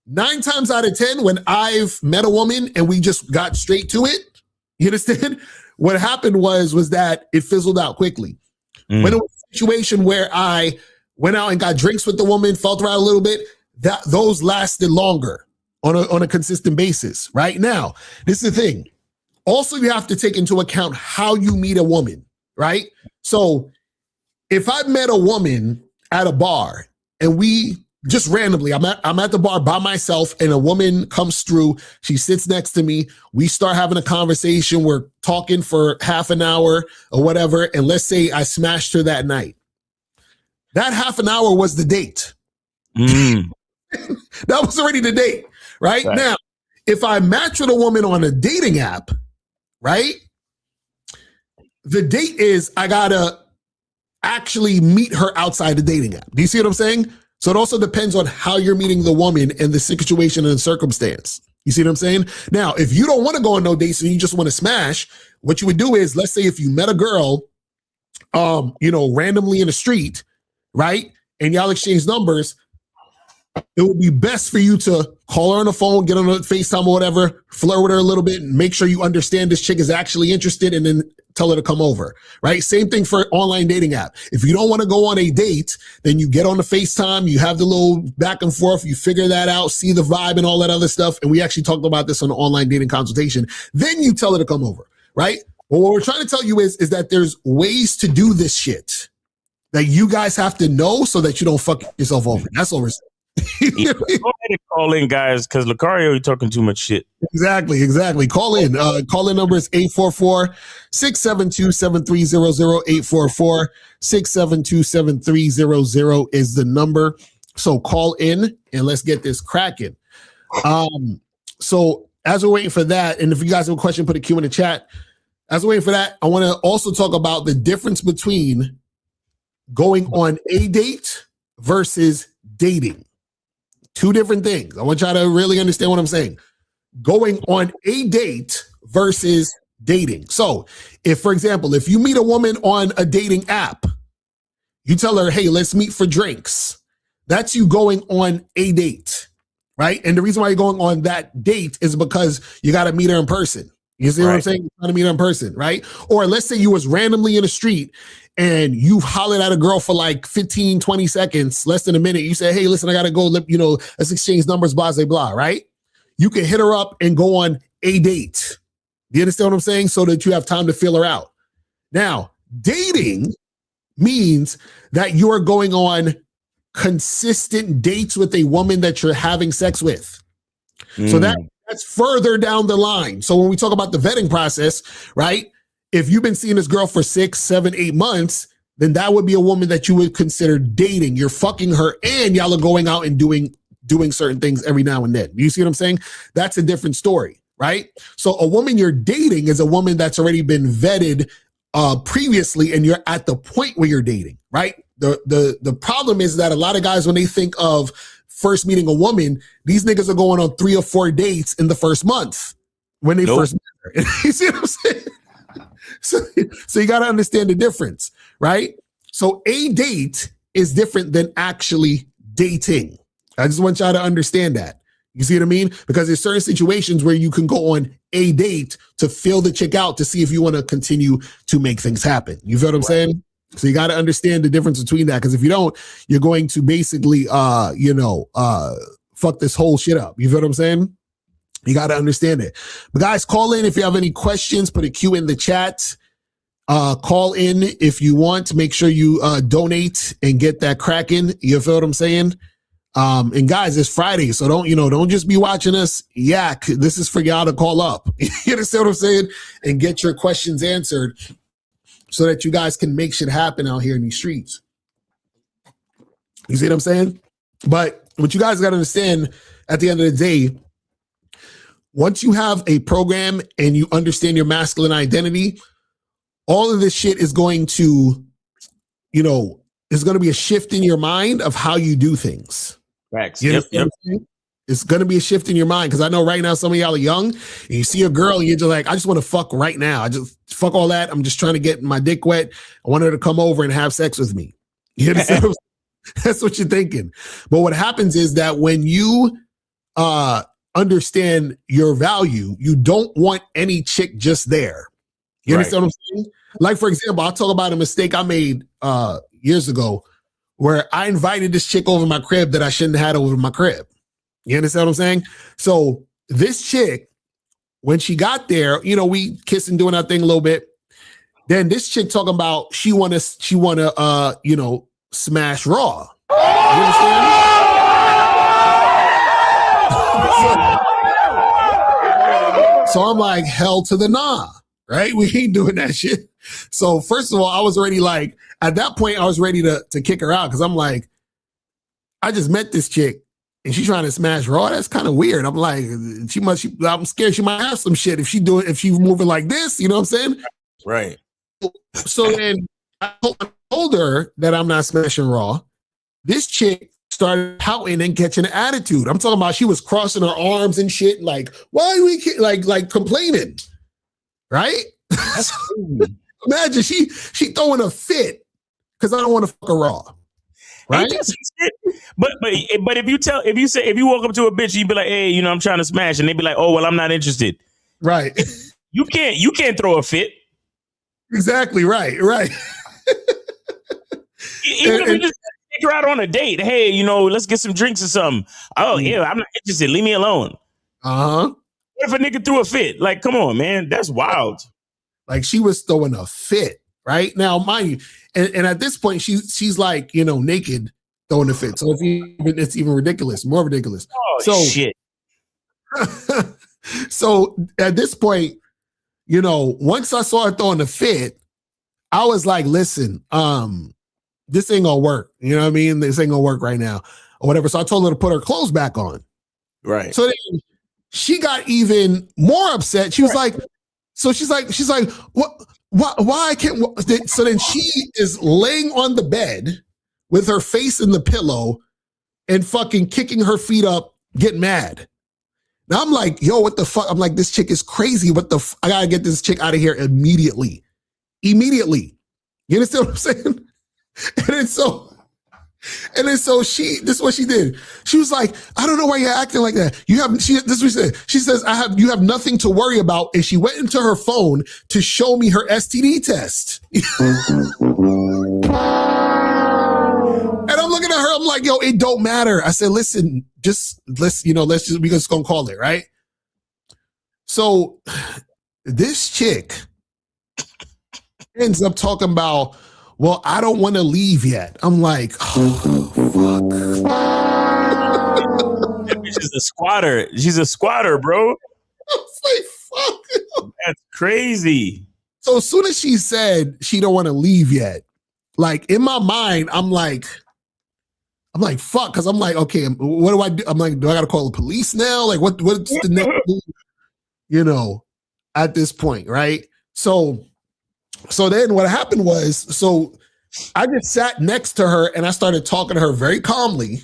9 times out of 10, when I've met a woman and we just got straight to it, you understand? What happened was that it fizzled out quickly. When it was a situation where I went out and got drinks with the woman, felt around a little bit, those lasted longer on a consistent basis. Right now, this is the thing. Also, you have to take into account how you meet a woman, right? So if I met a woman at a bar and we just randomly, I'm at the bar by myself and a woman comes through, she sits next to me, we start having a conversation, we're talking for half an hour or whatever, and let's say I smashed her that night. That half an hour was the date. That was already the date, right? Now, if I match with a woman on a dating app, right? The date is I gotta actually meet her outside the dating app. Do you see what I'm saying? So it also depends on how you're meeting the woman and the situation and the circumstance. You see what I'm saying? Now, if you don't want to go on no dates and you just want to smash, what you would do is, let's say if you met a girl, randomly in the street, right? And y'all exchange numbers, it would be best for you to call her on the phone, get on a FaceTime or whatever, flirt with her a little bit and make sure you understand this chick is actually interested and then tell her to come over, right? Same thing for online dating app. If you don't want to go on a date, then you get on the FaceTime, you have the little back and forth, you figure that out, see the vibe and all that other stuff. And we actually talked about this on the online dating consultation. Then you tell her to come over, right? Well, what we're trying to tell you is that there's ways to do this shit that you guys have to know so that you don't fuck yourself over. That's all we're saying. Go ahead and call in, guys, because Lucario, you're talking too much shit. Exactly. Call in. Call in number is 844-672-7300. 844-672-7300 is the number. So call in and let's get this cracking. So as we're waiting for that, and if you guys have a question, put a Q in the chat. As we're waiting for that, I want to also talk about the difference between going on a date versus dating. Two different things. I want y'all to really understand what I'm saying. Going on a date versus dating. So if, for example, if you meet a woman on a dating app, you tell her, hey, let's meet for drinks. That's you going on a date, right? And the reason why you're going on that date is because you got to meet her in person. You see what I'm saying? You're trying to meet in person, right? Or let's say you was randomly in the street and you hollered at a girl for like 15, 20 seconds, less than a minute. You say, hey, listen, I got to go, let's exchange numbers, blah, blah, blah, right? You can hit her up and go on a date. Do you understand what I'm saying? So that you have time to feel her out. Now, dating means that you are going on consistent dates with a woman that you're having sex with. So that's further down the line. So when we talk about the vetting process, right? If you've been seeing this girl for 6, 7, 8 months, then that would be a woman that you would consider dating. You're fucking her and y'all are going out and doing certain things every now and then. You see what I'm saying? That's a different story, right? So a woman you're dating is a woman that's already been vetted previously, and you're at the point where you're dating, right? The problem is that a lot of guys, when they think of first meeting a woman, these niggas are going on 3 or 4 dates in the first month when they first met her. You see what I'm saying? So you got to understand the difference, right? So a date is different than actually dating. I just want y'all to understand that. You see what I mean? Because there's certain situations where you can go on a date to feel the chick out to see if you want to continue to make things happen. You feel what I'm saying? So you got to understand the difference between that. Because if you don't, you're going to basically, fuck this whole shit up. You feel what I'm saying? You got to understand it. But guys, call in if you have any questions. Put a Q in the chat. Call in if you want. Make sure you donate and get that cracking. You feel what I'm saying? And guys, it's Friday, so don't just be watching us yak. This is for y'all to call up. You understand what I'm saying? And get your questions answered so that you guys can make shit happen out here in these streets. You see what I'm saying? But what you guys got to understand at the end of the day, once you have a program and you understand your masculine identity, all of this shit is going to, there's going to be a shift in your mind of how you do things. Facts. Yep. It's going to be a shift in your mind, because I know right now some of y'all are young and you see a girl and you're just like, I just want to fuck right now. I just fuck all that. I'm just trying to get my dick wet. I want her to come over and have sex with me. You understand? That's what you're thinking. But what happens is that when you understand your value, you don't want any chick just there. You understand what I'm saying? Like, for example, I'll talk about a mistake I made years ago where I invited this chick over my crib that I shouldn't have had over my crib. You understand what I'm saying? So this chick, when she got there, we kissing, doing our thing a little bit. Then this chick talking about she wanna smash raw. You understand? So I'm like, hell to the nah, right? We ain't doing that shit. So first of all, I was already like, at that point, I was ready to kick her out, because I'm like, I just met this chick and she's trying to smash raw. That's kind of weird. I'm like, I'm scared she might have some shit if she's moving like this. You know what I'm saying? Right. So then I told her that I'm not smashing raw. This chick started pouting and catching an attitude. I'm talking about she was crossing her arms and shit, like, why are we like complaining? Right? That's crazy. Imagine she throwing a fit because I don't want to fuck her raw. Right? But if you walk up to a bitch, you be like, hey, I'm trying to smash, and they be like, oh, well, I'm not interested. Right. You can't throw a fit. Exactly. Right. Even if you just take her out on a date, hey, let's get some drinks or something. Oh, yeah, I'm not interested. Leave me alone. Uh-huh. What if a nigga threw a fit? Like, come on, man. That's wild. Like, she was throwing a fit, right? Now, mind you, and at this point, she's like, naked, throwing a fit. So it's even ridiculous, more ridiculous. Oh, shit. So at this point, once I saw her throwing a fit, I was like, listen, this ain't gonna work. You know what I mean? This ain't gonna work right now or whatever. So I told her to put her clothes back on. Right. So then she got even more upset. She was like, she's like, what? Why I can't? So then she is laying on the bed with her face in the pillow and fucking kicking her feet up, getting mad. Now I'm like, yo, what the fuck? I'm like, this chick is crazy. I gotta get this chick out of here immediately. You understand what I'm saying? And then so And then so this is what she did. She was like, I don't know why you're acting like that. This is what she said. She says, you have nothing to worry about. And she went into her phone to show me her STD test. And I'm looking at her, I'm like, yo, it don't matter. I said, listen, we just gonna call it, right? So this chick ends up talking about, well, I don't want to leave yet. I'm like, oh, fuck. She's a squatter. She's a squatter, bro. I was like, fuck. That's crazy. So as soon as she said she don't want to leave yet, like in my mind, I'm like, fuck, because I'm like, okay, what do I do? I'm like, do I got to call the police now? Like, what's the next move? At this point, right? So then what happened was, so I just sat next to her and I started talking to her very calmly.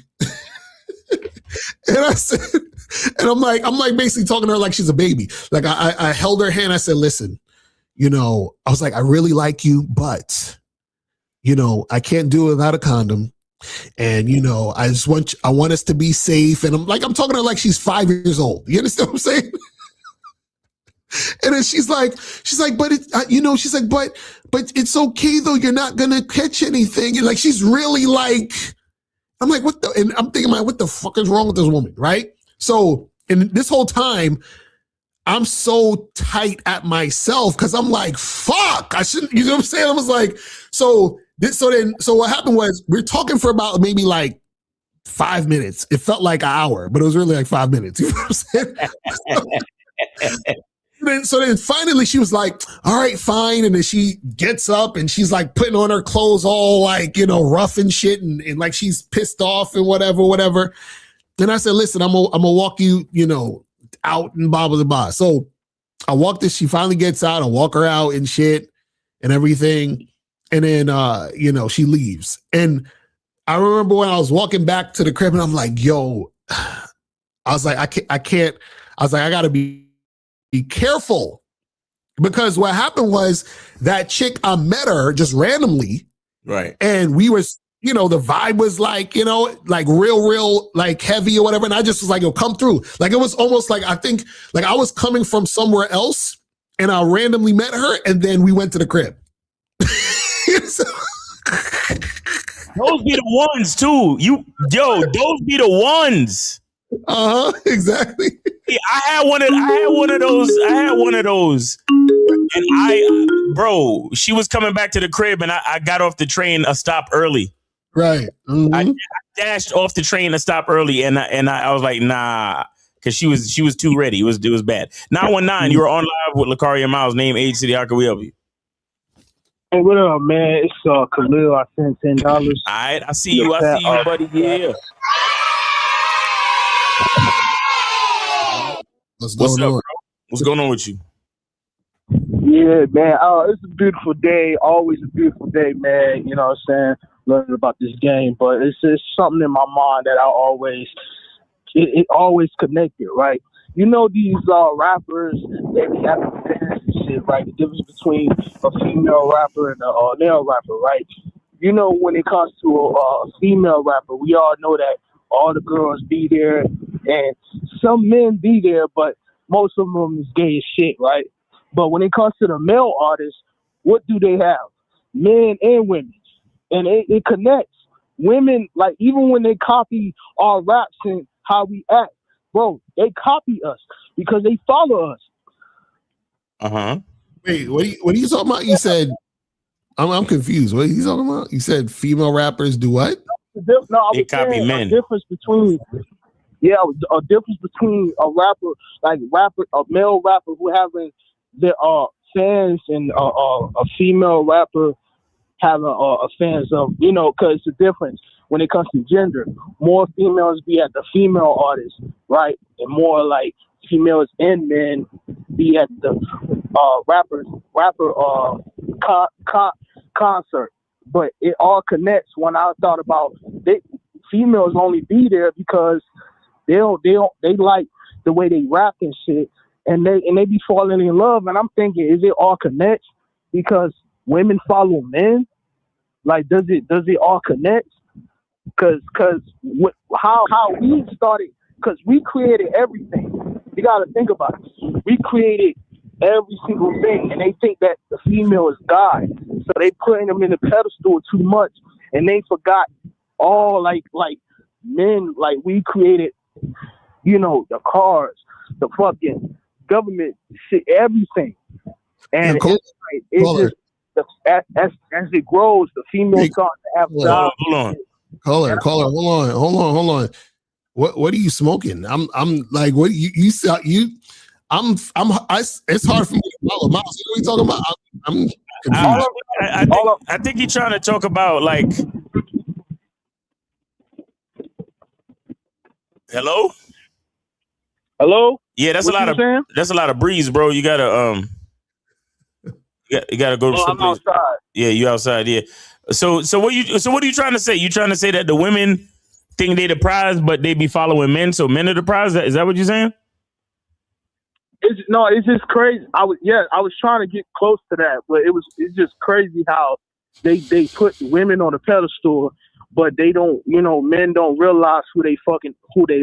And I said, and I'm like basically talking to her like she's a baby. Like I held her hand. I said, listen, I was like, I really like you, but, I can't do it without a condom. And, I want us to be safe. And I'm talking to her like she's 5 years old. You understand what I'm saying? And then she's like, but she's like, but it's okay though. You're not going to catch anything. And like, she's really like, I'm like, and I'm thinking, what the fuck is wrong with this woman? Right. So, and this whole time I'm so tight at myself. Cause I'm like, fuck, I shouldn't, you know what I'm saying? I was like, so what happened was we're talking for about maybe like 5 minutes. It felt like an hour, but it was really like 5 minutes. You know what I'm saying? So then finally she was like, all right, fine. And then she gets up and she's like putting on her clothes all like, rough and shit. And like she's pissed off and whatever. Then I said, listen, I'm gonna walk you, out and blah, blah, blah. So I walk this, she finally gets out. I walk her out and shit and everything. And then, she leaves. And I remember when I was walking back to the crib and I'm like, yo, I was like, I can't, I was like, I gotta be careful, because what happened was that chick, I met her just randomly. Right. And we was, the vibe was like, like real, like heavy or whatever. And I just was like, yo, come through. Like, it was almost like, I think like I was coming from somewhere else and I randomly met her and then we went to the crib. Those be the ones too. Those be the ones. Exactly. Yeah, I had one of those. And bro, she was coming back to the crib and I got off the train a stop early. Right. Mm-hmm. I dashed off the train a stop early and I was like, nah, because she was too ready. It was bad. 919, you were on live with Lacaria Miles, name, age, city. How can we help you? Hey, what up, man? It's Khalil. I sent $10. All right, I see you, buddy. Yeah. What's up, bro? What's going on with you? Yeah, man. It's a beautiful day. Always a beautiful day, man. You know what I'm saying? Learning about this game, but it's just something in my mind that it always connected, right? These rappers, they be having fans and shit, right? The difference between a female rapper and a male rapper, right? When it comes to a female rapper, we all know that all the girls be there and some men be there, but most of them is gay as shit, right? But when it comes to the male artists, what do they have? Men and women. And it connects. Women, like, even when they copy our raps and how we act, bro, they copy us because they follow us. Wait, what are you talking about? You said, I'm confused. What are you talking about? You said female rappers do what? No, they copy men. A difference between a rapper, a male rapper who having their fans and a female rapper having fans of, because it's a difference when it comes to gender. More females be at the female artists, right? And more like females and men be at the rapper concert. But it all connects. When I thought about females only be there because they like the way they rap and shit, and they be falling in love. And I'm thinking, is it all connect? Because women follow men. Like, does it all connect? how we started, because we created everything. You got to think about it. We created every single thing, and they think that the female is God, so they putting them in the pedestal too much, and they forgot all like men, like we created, you know, the cars, the fucking government, shit, everything, and it's just as it grows, the female start to have jobs. Caller, hold on. What are you smoking? I'm like, what it's hard for me to follow. Miles, what are you talking about? I'm confused. I think he's trying to talk about like. Hello. Yeah, that's a lot of breeze, bro. You gotta you gotta go to some place. Outside. Yeah, you outside. Yeah. So what are you trying to say? You trying to say that the women think they the prize, but they be following men, so men are the prize? Is that what you're saying? It's just crazy. I was trying to get close to that, but it's just crazy how they put women on a pedestal, but they don't, you know, men don't realize who they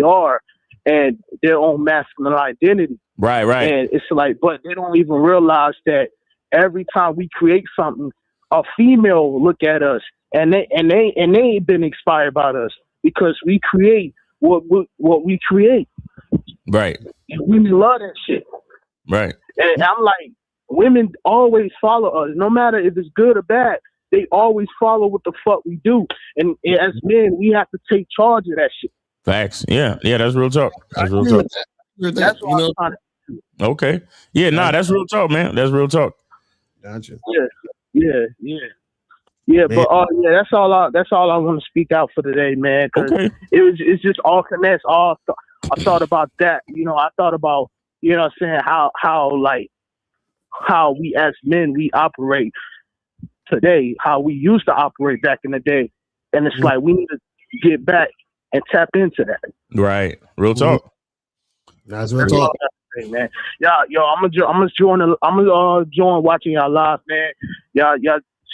are and their own masculine identity. Right. And it's like, but they don't even realize that every time we create something, a female look at us and they ain't been inspired by us because we create what we create. Right. And women love that shit. Right. And I'm like, women always follow us, no matter if it's good or bad. They always follow what the fuck we do, and as men, we have to take charge of that shit. Facts. Yeah, that's real talk. That's real talk. That's what I'm trying to do. Okay. Yeah, that's real talk, man. That's real talk. Gotcha. Yeah. But that's all I want to speak out for today, man. Okay. It's just all connects. I thought about that. You know, I thought about, you know what I'm saying, how we as men we operate today, how we used to operate back in the day, and it's like we need to get back and tap into that. Right. Real talk. That's real talk. Man, I'm gonna join watching y'all live, man. Y'all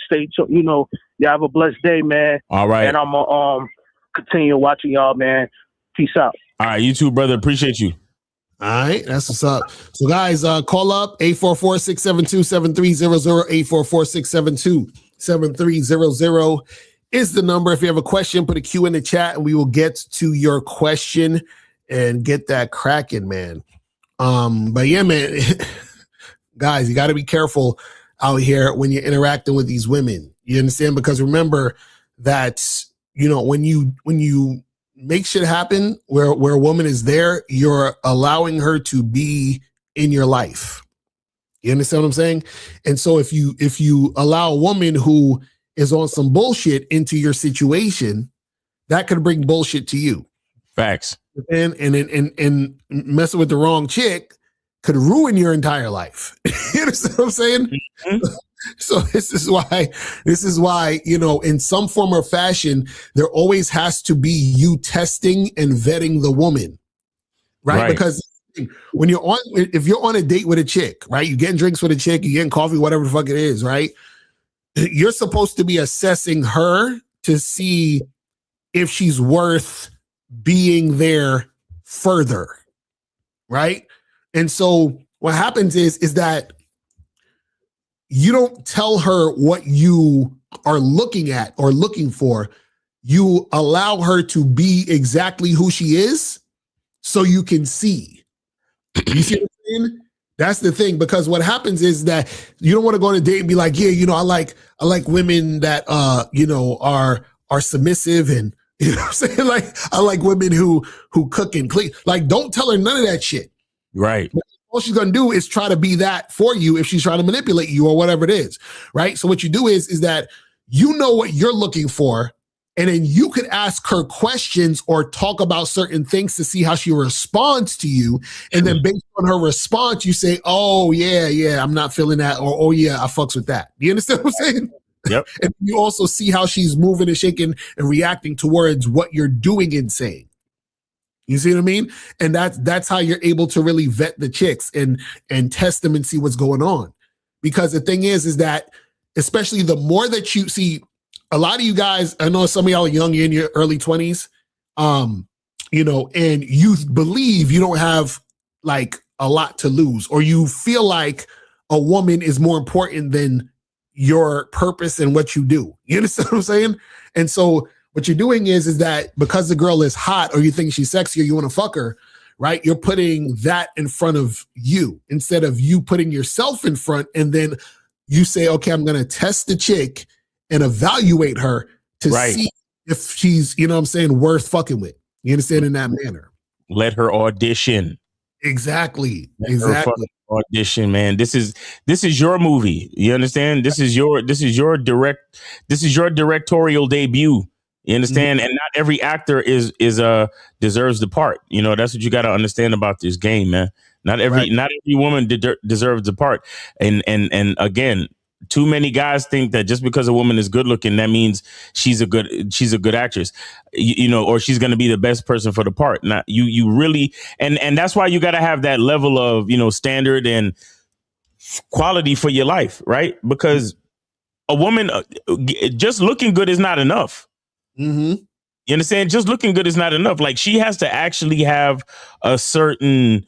stay tuned. You know, y'all have a blessed day, man. All right. And I'm gonna continue watching y'all, man. Peace out. All right, you too, brother. Appreciate you. All right, that's what's up. So, guys, call up 844-672-7300, 844-672-7300 is the number. If you have a question, put a Q in the chat, and we will get to your question and get that cracking, man. But yeah, man, guys, you got to be careful out here when you're interacting with these women. You understand? Because remember that, you know, when you make shit happen where a woman is there, you're allowing her to be in your life. You understand what I'm saying? And so if you allow a woman who is on some bullshit into your situation, that could bring bullshit to you. Facts. And messing with the wrong chick could ruin your entire life. You understand what I'm saying? Mm-hmm. So this is why, you know, in some form or fashion, there always has to be you testing and vetting the woman, right? Because when if you're on a date with a chick, right, you're getting drinks with a chick, you're getting coffee, whatever the fuck it is, right? You're supposed to be assessing her to see if she's worth being there further, right? And so what happens is that you don't tell her what you are looking at or looking for. You allow her to be exactly who she is so you can see. You see what I'm saying? That's the thing, because what happens is that you don't want to go on a date and be like, yeah, you know, I like women that you know, are submissive, and you know what I'm saying? Like, I like women who cook and clean. Like, don't tell her none of that shit. Right. All she's going to do is try to be that for you if she's trying to manipulate you or whatever it is, right? So what you do is that you know what you're looking for, and then you could ask her questions or talk about certain things to see how she responds to you. And then based on her response, you say, oh, yeah, I'm not feeling that, or oh, yeah, I fucks with that. You understand what I'm saying? Yep. And you also see how she's moving and shaking and reacting towards what you're doing and saying. You see what I mean? And that's how you're able to really vet the chicks and test them and see what's going on. Because the thing is that especially the more that you see, a lot of you guys, I know some of y'all are young, you're in your early 20s, you know, and you believe you don't have like a lot to lose, or you feel like a woman is more important than your purpose and what you do. You understand what I'm saying? And so what you're doing is that because the girl is hot or you think she's sexy or you want to fuck her, right? You're putting that in front of you instead of you putting yourself in front. And then you say, okay, I'm going to test the chick and evaluate her to see if she's, you know what I'm saying, worth fucking with. You understand, in that manner. Let her audition. Exactly. Let her audition, man. This is your movie. You understand? This is your directorial debut. You understand? And not every actor deserves the part. You know, that's what you got to understand about this game, man. Not every woman deserves the part. And again, too many guys think that just because a woman is good looking, that means she's a good actress, you know, or she's going to be the best person for the part. Now, you really, and that's why you got to have that level of, you know, standard and quality for your life, right? Because a woman just looking good is not enough. Mm-hmm. You understand? Just looking good is not enough. Like, she has to actually have a certain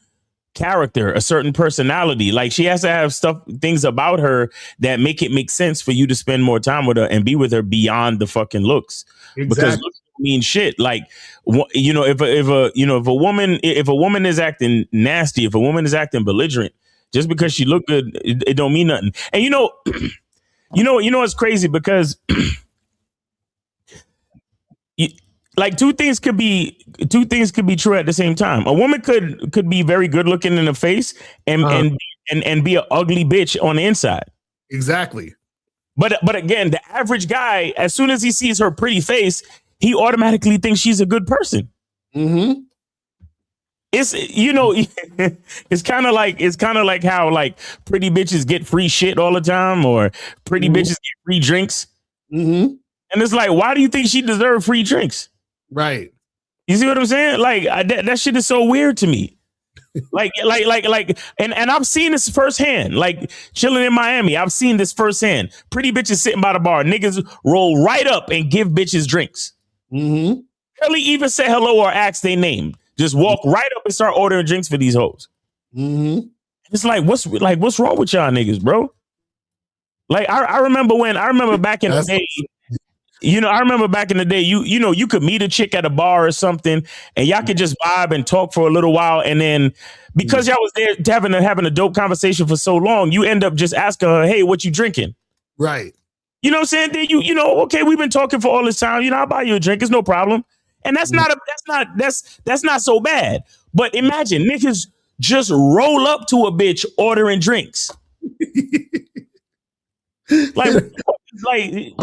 character, a certain personality. Like, she has to have things about her that make sense for you to spend more time with her and be with her beyond the fucking looks. Exactly. Because looks mean shit. Like, you know, if a woman is acting nasty, if a woman is acting belligerent, just because she look good, it don't mean nothing. And you know it's crazy because like two things could be true at the same time. A woman could be very good looking in the face and be an ugly bitch on the inside. Exactly. But again, the average guy, as soon as he sees her pretty face, he automatically thinks she's a good person. Mm-hmm. It's, you know, it's kind of like how like pretty bitches get free shit all the time, or pretty bitches get free drinks. Mm-hmm. And it's like, why do you think she deserves free drinks? Right. You see what I'm saying? Like, that shit is so weird to me. Like, and I've seen this firsthand. Like, chilling in Miami, I've seen this firsthand. Pretty bitches sitting by the bar, niggas roll right up and give bitches drinks. Mm-hmm. Barely even say hello or ask their name. Just walk right up and start ordering drinks for these hoes. Mm-hmm. It's like, what's wrong with y'all niggas, bro? Like, I remember back in the day. You know, I remember back in the day, you know, you could meet a chick at a bar or something, and y'all could just vibe and talk for a little while, and then because y'all was there having a dope conversation for so long, you end up just asking her, "Hey, what you drinking?" Right. You know what I'm saying? Then you know, okay, we've been talking for all this time. You know, I'll buy you a drink. It's no problem. And that's not so bad. But imagine niggas just roll up to a bitch ordering drinks. like.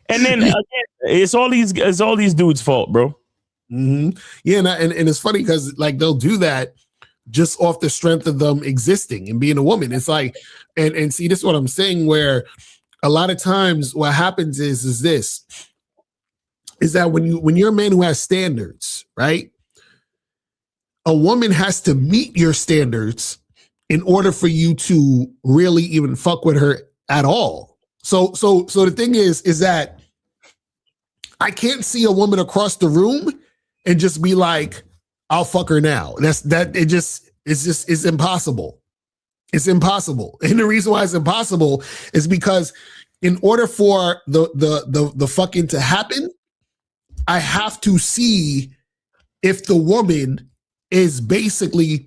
And then again, it's all these dudes' fault, bro. Mm-hmm. Yeah, and it's funny because like they'll do that just off the strength of them existing and being a woman. It's like, and see, this is what I'm saying, where a lot of times what happens is that when you're a man who has standards, right? A woman has to meet your standards in order for you to really even fuck with her at all. So the thing is that I can't see a woman across the room and just be like, I'll fuck her now. It's impossible. It's impossible. And the reason why it's impossible is because in order for the fucking to happen, I have to see if the woman is basically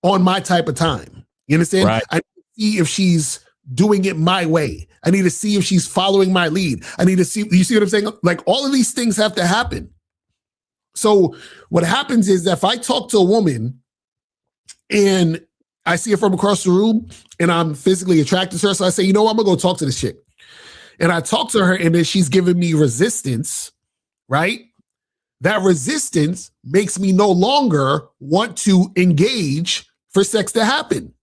on my type of time. You understand? Right. I need to see if she's doing it my way. I need to see if she's following my lead. I need to see, you see what I'm saying? Like, all of these things have to happen. So what happens is that if I talk to a woman and I see her from across the room and I'm physically attracted to her, so I say, you know what, I'm gonna go talk to this chick. And I talk to her and then she's giving me resistance, right? That resistance makes me no longer want to engage for sex to happen.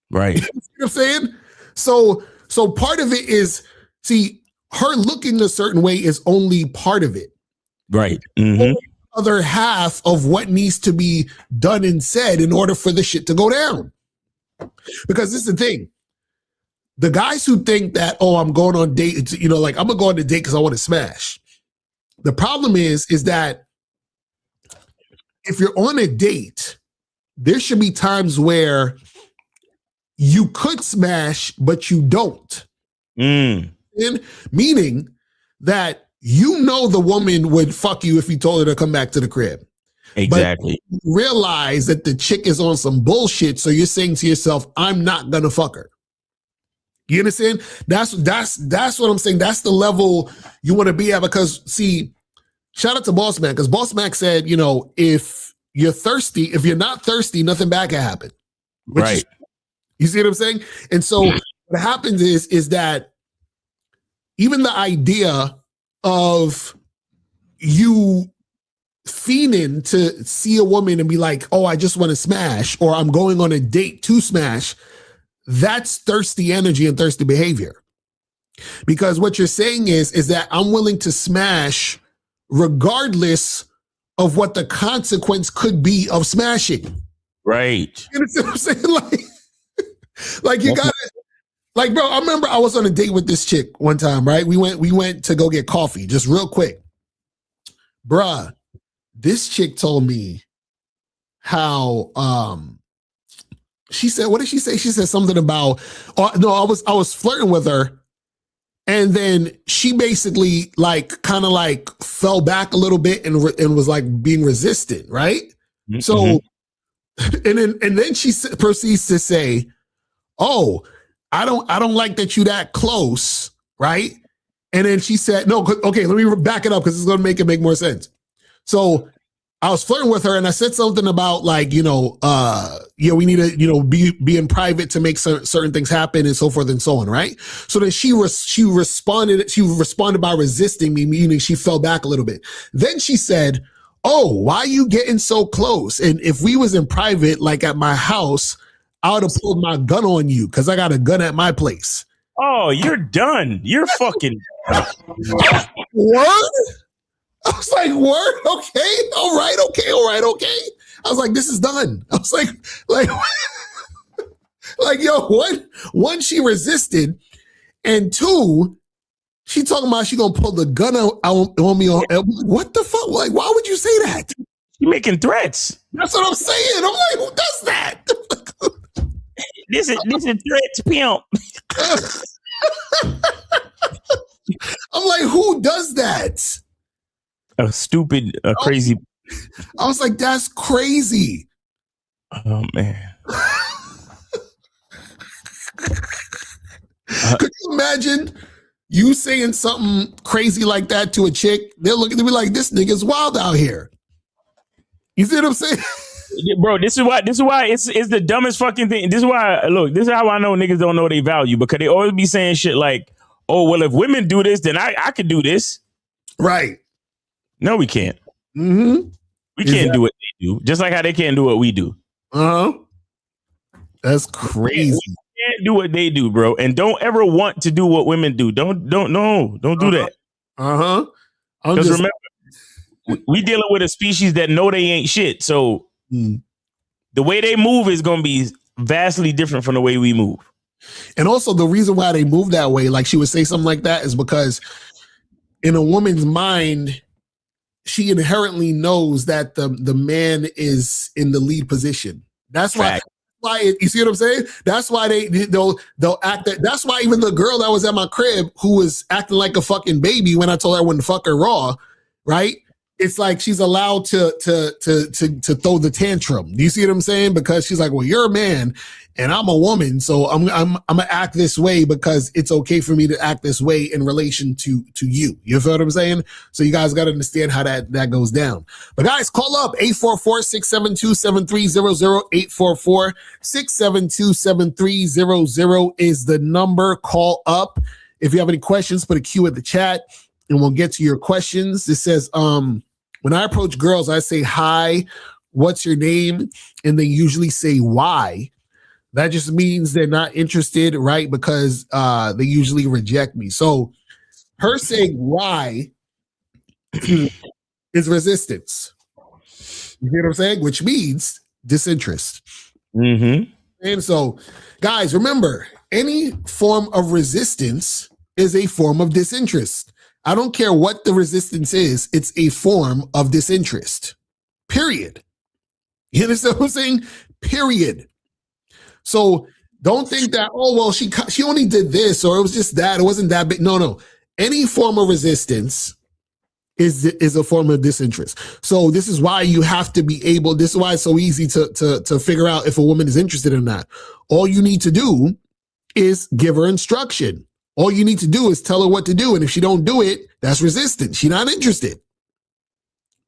Right. You know what I'm saying? So part of it is, see, her looking a certain way is only part of it. Right. Mm-hmm. The other half of what needs to be done and said in order for the shit to go down. Because this is the thing. The guys who think that, oh, I'm going on date, you know, like I'm gonna go on a date because I want to smash. The problem is that if you're on a date, there should be times where you could smash, but you don't. Mm. And meaning that you know the woman would fuck you if you told her to come back to the crib. Exactly. But you realize that the chick is on some bullshit, so you're saying to yourself, I'm not gonna fuck her. You understand? That's what I'm saying. That's the level you want to be at, because see, shout out to Boss Man, because Boss Man said, you know, if you're thirsty, if you're not thirsty, nothing bad can happen. Right. You see what I'm saying? And so what happens is that even the idea of you fiending to see a woman and be like, oh, I just want to smash, or I'm going on a date to smash, that's thirsty energy and thirsty behavior. Because what you're saying is that I'm willing to smash regardless of what the consequence could be of smashing. Right. You know what I'm saying? Like you got it. Like, bro, I remember I was on a date with this chick one time, right? We went to go get coffee, just real quick. Bruh, this chick told me how she said, what did she say? She said something about, no, I was flirting with her, and then she basically like kind of like fell back a little bit and was like being resistant, right? Mm-hmm. So, and then she proceeds to say, "Oh, I don't like that you that close, right?" And then she said, "No, okay, let me back it up because it's going to make more sense." So I was flirting with her and I said something about like, you know, we need to, you know, be in private to make certain things happen and so forth and so on, right? So then she responded by resisting me, meaning she fell back a little bit. Then she said, "Oh, why are you getting so close? And if we was in private, like at my house, I would have pulled my gun on you because I got a gun at my place." Oh, you're done. You're fucking What? I was like, word, okay, all right, okay. I was like, this is done. I was like, yo, one, she resisted, and two, she talking about she gonna pull the gun out on me. What the fuck? Like, why would you say that? You making threats. That's what I'm saying. I'm like, who does that? This is threats, pimp. I'm like, who does that? A stupid, crazy. I was like, that's crazy. Oh man. Could you imagine you saying something crazy like that to a chick? They'll be like, this nigga's wild out here. You see what I'm saying? Bro, this is why it's the dumbest fucking thing. This is how I know niggas don't know their value, because they always be saying shit like, oh, well, if women do this, then I could do this. Right. No, we can't. Mm-hmm. We can't do what they do, just like how they can't do what we do. Uh-huh. That's crazy. We can't do what they do, bro. And don't ever want to do what women do. Don't do that. Uh-huh. Because remember, we dealing with a species that know they ain't shit. So the way they move is going to be vastly different from the way we move. And also the reason why they move that way, like she would say something like that, is because in a woman's mind, she inherently knows that the man is in the lead position. That's why you see what I'm saying? That's why they'll act that. That's why even the girl that was at my crib who was acting like a fucking baby when I told her I wouldn't fuck her raw, right? It's like she's allowed to throw the tantrum. Do you see what I'm saying? Because she's like, well, you're a man and I'm a woman, so I'm gonna act this way because it's okay for me to act this way in relation to you. You feel what I'm saying? So you guys got to understand how that goes down. But guys, call up 844-672-7300. 844-672-7300 is the number. Call up if you have any questions. Put a Q at the chat, and we'll get to your questions. It says, when I approach girls, I say, hi, what's your name? And they usually say, why? That just means they're not interested, right? Because they usually reject me. So her saying why is resistance. You get what I'm saying? Which means disinterest. Mm-hmm. And so, guys, remember, any form of resistance is a form of disinterest. I don't care what the resistance is, it's a form of disinterest. Period. You understand what I'm saying? Period. So don't think that, oh, well, she only did this, or it was just that, it wasn't that big. No. Any form of resistance is a form of disinterest. So this is why you have to be able, this is why it's so easy to figure out if a woman is interested or not. All you need to do is give her instruction. All you need to do is tell her what to do. And if she don't do it, that's resistance. She's not interested.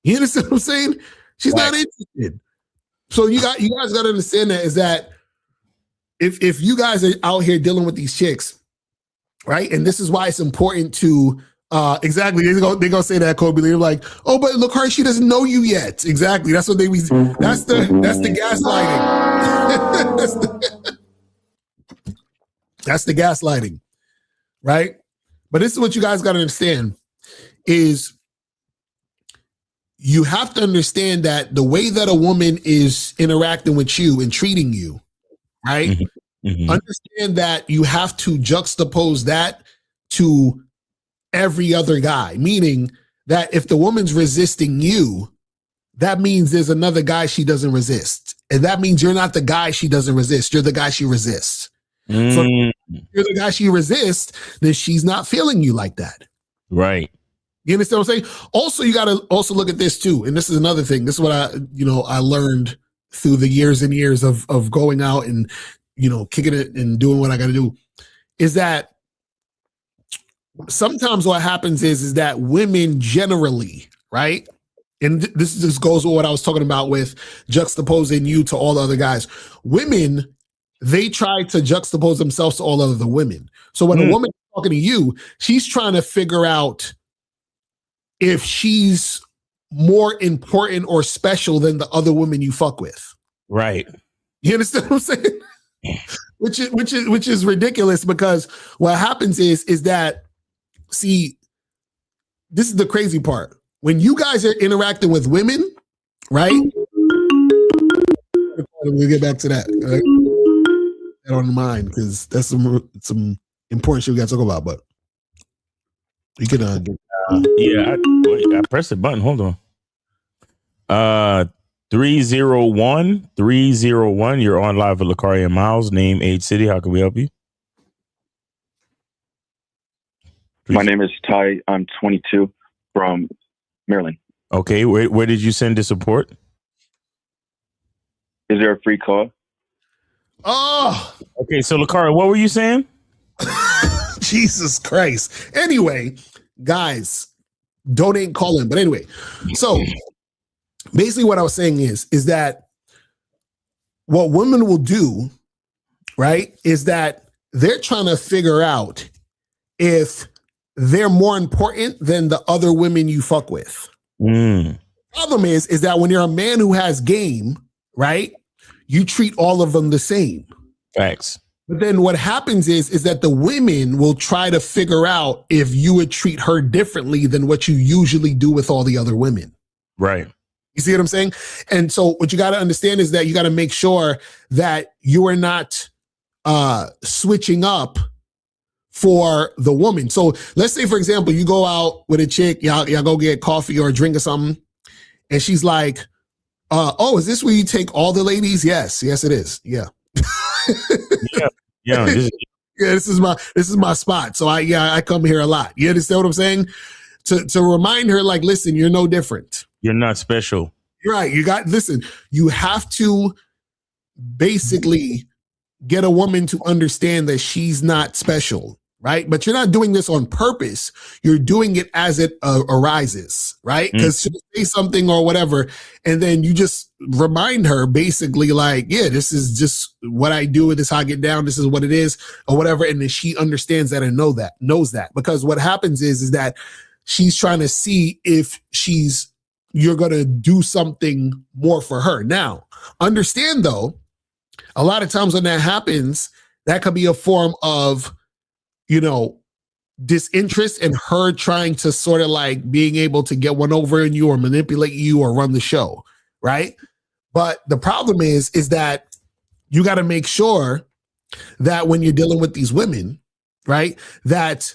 You understand what I'm saying? She's not interested. So you guys got to understand that is that if you guys are out here dealing with these chicks, right? And this is why it's important to exactly. They're gonna say that, Kobe. They're like, oh, but look, her, she doesn't know you yet. Exactly. That's what they was. That's the gaslighting. That's the gaslighting, right? But this is what you guys got to understand is you have to understand that the way that a woman is interacting with you and treating you, right? Mm-hmm. Understand that you have to juxtapose that to every other guy, meaning that if the woman's resisting you, that means there's another guy she doesn't resist. And that means you're not the guy she doesn't resist. You're the guy she resists. So if you're the guy she resists, then she's not feeling you like that. Right. You understand what I'm saying? Also, you got to also look at this too. And this is another thing. This is what I learned through the years and years of going out and, kicking it and doing what I got to do, is that sometimes what happens is that women generally, right? And this just goes with what I was talking about with juxtaposing you to all the other guys. Women, they try to juxtapose themselves to all other women. So when a woman is talking to you, she's trying to figure out if she's more important or special than the other women you fuck with. Right. You understand what I'm saying? which is ridiculous, because what happens is that, see, this is the crazy part. When you guys are interacting with women, right? We'll get back to that. Right? That on the mind, because that's some important shit we got to talk about. But you can I pressed the button. Hold on. 301. You're on live with Lakaria and Miles. Name, age, city. How can we help you? My name is Ty. I'm 22 from Maryland. Okay. Where did you send the support? Is there a free call? Oh. Okay. So, Lakaria, what were you saying? Jesus Christ. Anyway, guys, donate, call in. But anyway, so basically what I was saying is that what women will do, right, is that they're trying to figure out if they're more important than the other women you fuck with. Problem is that when you're a man who has game, right, you treat all of them the same. Facts. But then what happens is that the women will try to figure out if you would treat her differently than what you usually do with all the other women. Right. You see what I'm saying? And so what you got to understand is that you got to make sure that you are not switching up for the woman. So let's say, for example, you go out with a chick, y'all go get coffee or a drink or something, and she's like, oh, is this where you take all the ladies? Yes, it is. Yeah. This is my spot. So I come here a lot. You understand what I'm saying? To remind her, like, listen, you're no different. You're not special. You're right. You have to basically get a woman to understand that she's not special, right? But you're not doing this on purpose. You're doing it as it arises, right? Because she'll say something or whatever, and then you just remind her basically like, yeah, this is just what I do. This is how I get down. This is what it is or whatever. And then she understands that and knows that. Because what happens is that she's trying to see if you're going to do something more for her. Now, understand though, a lot of times when that happens, that could be a form of, disinterest in her trying to sort of like being able to get one over on you or manipulate you or run the show, right? But the problem is that you got to make sure that when you're dealing with these women, right, that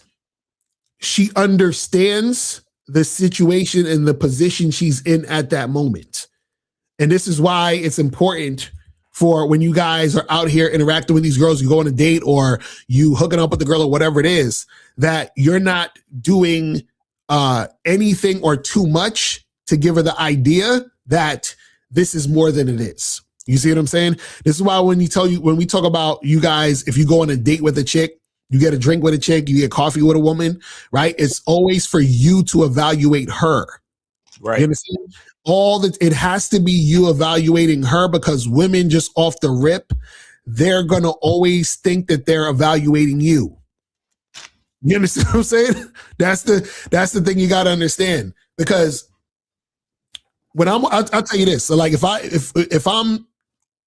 she understands the situation and the position she's in at that moment. And this is why it's important for when you guys are out here interacting with these girls, you go on a date or you hooking up with the girl or whatever it is, that you're not doing anything or too much to give her the idea that this is more than it is. You see what I'm saying? This is why when we talk about you guys, if you go on a date with a chick, you get a drink with a chick, you get coffee with a woman, right? It's always for you to evaluate her. Right. You understand? It has to be you evaluating her, because women just off the rip, they're gonna always think that they're evaluating you. You understand what I'm saying? That's the thing you gotta understand. Because when I'll tell you this. So like if I'm,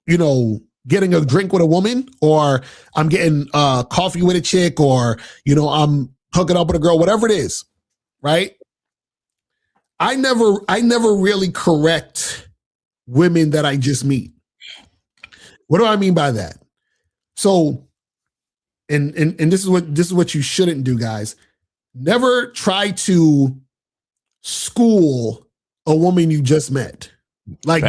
you know, getting a drink with a woman, or I'm getting coffee with a chick, or, you know, I'm hooking up with a girl, whatever it is, right? I never really correct women that I just meet. What do I mean by that? So, and this is what you shouldn't do, guys. Never try to school a woman you just met. Like,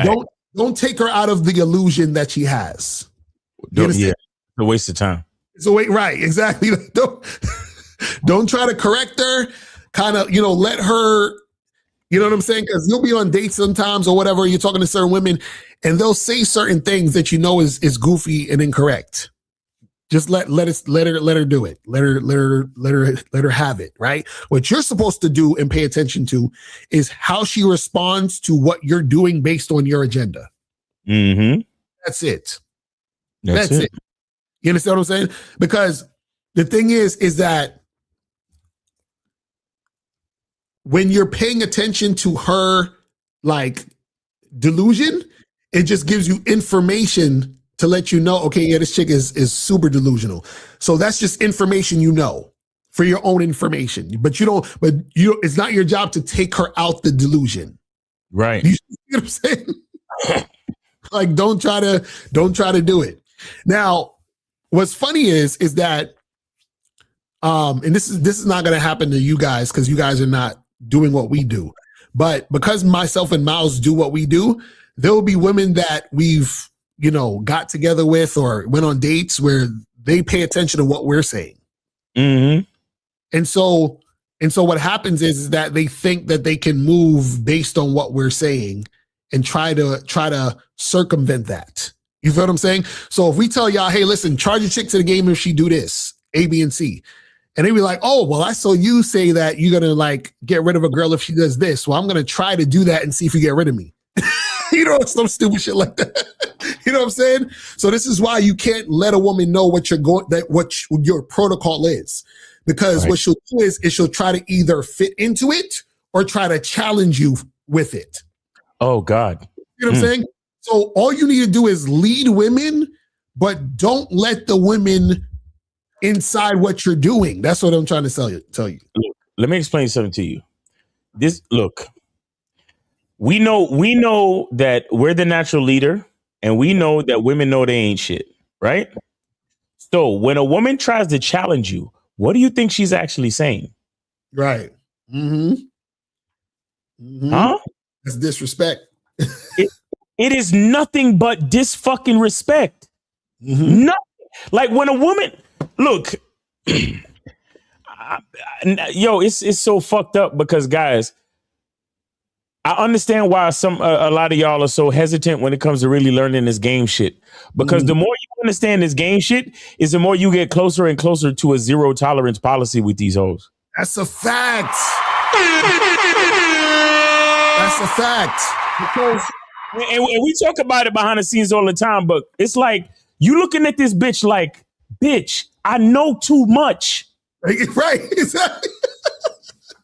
don't take her out of the illusion that she has. Yeah, it's a waste of time. Right, exactly. Don't try to correct her. Kind of, you know, let her. You know what I'm saying? Because you'll be on dates sometimes or whatever. You're talking to certain women, and they'll say certain things that you know is goofy and incorrect. Just let her do it. Let her have it. Right. What you're supposed to do and pay attention to is how she responds to what you're doing based on your agenda. Mm-hmm. That's it. That's it. You understand what I'm saying? Because the thing is that when you're paying attention to her like delusion, it just gives you information to let you know, okay, yeah, this chick is super delusional. So that's just information, you know, for your own information. But it's not your job to take her out the delusion. Right. You see what I'm saying? Like, don't try to do it. Now, what's funny is that and this is not going to happen to you guys, because you guys are not doing what we do. But because myself and Miles do what we do, there will be women that we've, you know, got together with or went on dates where they pay attention to what we're saying. Mm-hmm. And so what happens is that they think that they can move based on what we're saying and try to circumvent that. You feel what I'm saying? So if we tell y'all, hey, listen, charge your chick to the game if she do this, A, B, and C. And they be like, oh, well, I saw you say that you're going to like get rid of a girl if she does this. Well, I'm going to try to do that and see if you get rid of me. You know, some stupid shit like that. You know what I'm saying? So this is why you can't let a woman know what your protocol is. Because what she'll do is she'll try to either fit into it or try to challenge you with it. Oh, God. You know what I'm saying? So all you need to do is lead women, but don't let the women inside what you're doing. That's what I'm trying to tell you. Look, let me explain something to you. We know that we're the natural leader, and we know that women know they ain't shit, right? So when a woman tries to challenge you, what do you think she's actually saying? Right. Mm-hmm. Mm-hmm. Huh? That's disrespect. It is nothing but dis-fucking respect. Mm-hmm. Nothing. Like when a woman, look, it's so fucked up because, guys, I understand why a lot of y'all are so hesitant when it comes to really learning this game shit. Because the more you understand this game shit, is the more you get closer and closer to a zero tolerance policy with these hoes. That's a fact. That's a fact. Because, and we talk about it behind the scenes all the time, but it's like you looking at this bitch like, bitch, I know too much. Right. Exactly.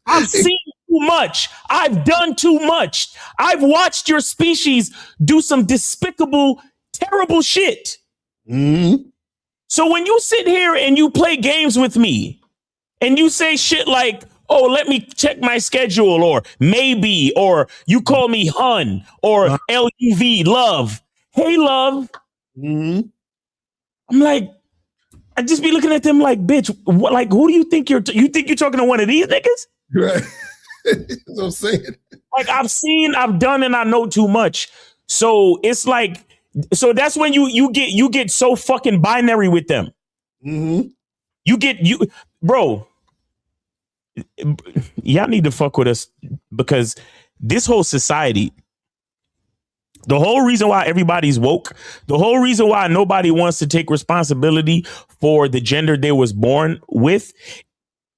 I've seen too much. I've done too much. I've watched your species do some despicable, terrible shit. Mm-hmm. So when you sit here and you play games with me and you say shit like, oh, let me check my schedule, or maybe, or you call me hun, or LUV, love. Hey, love. Mm-hmm. I'm like, I just be looking at them like, bitch, what, like, who do you think you're talking to one of these niggas? Right. That's what I'm saying. Like, I've done, and I know too much. So it's like, so that's when you get so fucking binary with them. Mm-hmm. Bro, y'all need to fuck with us, because this whole society, the whole reason why everybody's woke, the whole reason why nobody wants to take responsibility for the gender they was born with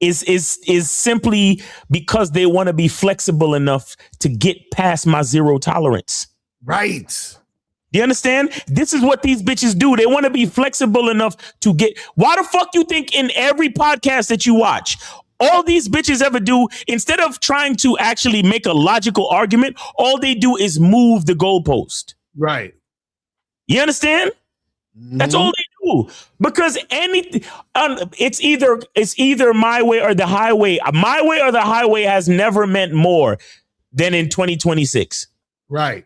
is simply because they want to be flexible enough to get past my zero tolerance. Right. You understand? This is what these bitches do. They want to be flexible enough to get. Why the fuck you think in every podcast that you watch, all these bitches ever do, instead of trying to actually make a logical argument, all they do is move the goalpost. Right. You understand? Mm-hmm. That's all they do. Because it's either my way or the highway. My way or the highway has never meant more than in 2026. Right.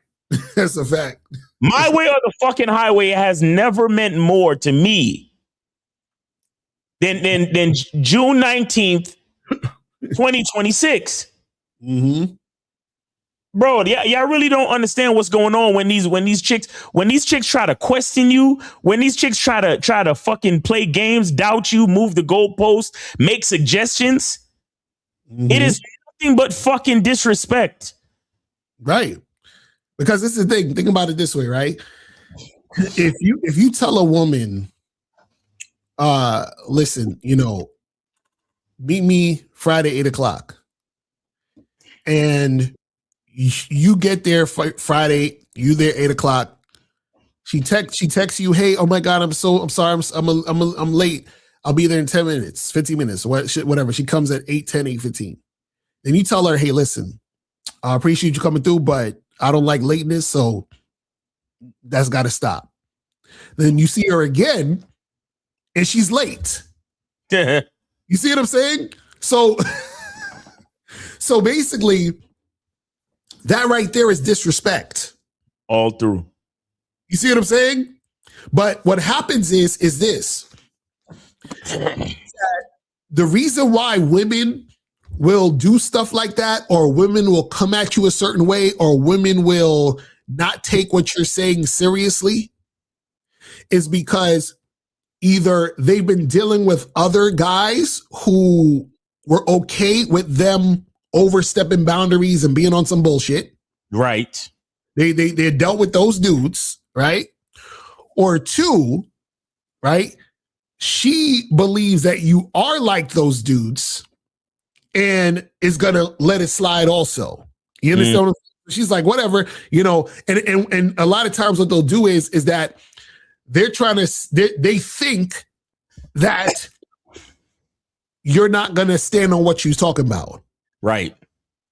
That's a fact. My way or the fucking highway has never meant more to me than June 19th, 2026. Mm-hmm. Bro, y'all really don't understand what's going on when these chicks try to question you, when these chicks try to fucking play games, doubt you, move the goalpost, make suggestions. Mm-hmm. It is nothing but fucking disrespect. Right. Because this is the thing. Think about it this way, right? If you tell a woman, listen, meet me Friday 8:00, and you get there Friday, you there 8:00. She texts you, hey, oh my God, I'm sorry, I'm late. I'll be there in 10 minutes, 15 minutes, whatever. She comes at 8:10, 8:15. Then you tell her, hey, listen, I appreciate you coming through, but I don't like lateness, so that's got to stop. Then you see her again, and she's late. You see what I'm saying? So basically, that right there is disrespect. All through. You see what I'm saying? But what happens is this. The reason why women will do stuff like that, or women will come at you a certain way, or women will not take what you're saying seriously, is because either they've been dealing with other guys who were okay with them overstepping boundaries and being on some bullshit. Right. They dealt with those dudes, right? Or two, right? She believes that you are like those dudes and is gonna let it slide also. You understand what I'm saying? She's like, whatever, and a lot of times what they'll do is that they're trying to, they think that you're not gonna stand on what you're talking about. Right.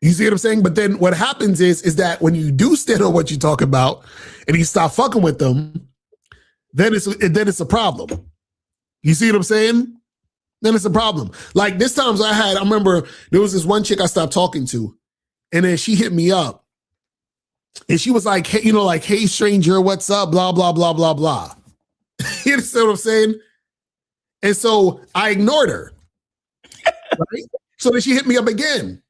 You see what I'm saying? But then what happens is that when you do stand on what you talk about and you stop fucking with them, then it's a problem. You see what I'm saying? Then it's a problem. Like this times I remember there was this one chick I stopped talking to, and then she hit me up and she was like, hey, hey stranger, what's up? Blah, blah, blah, blah, blah. You understand what I'm saying? And so I ignored her. Right? So then she hit me up again.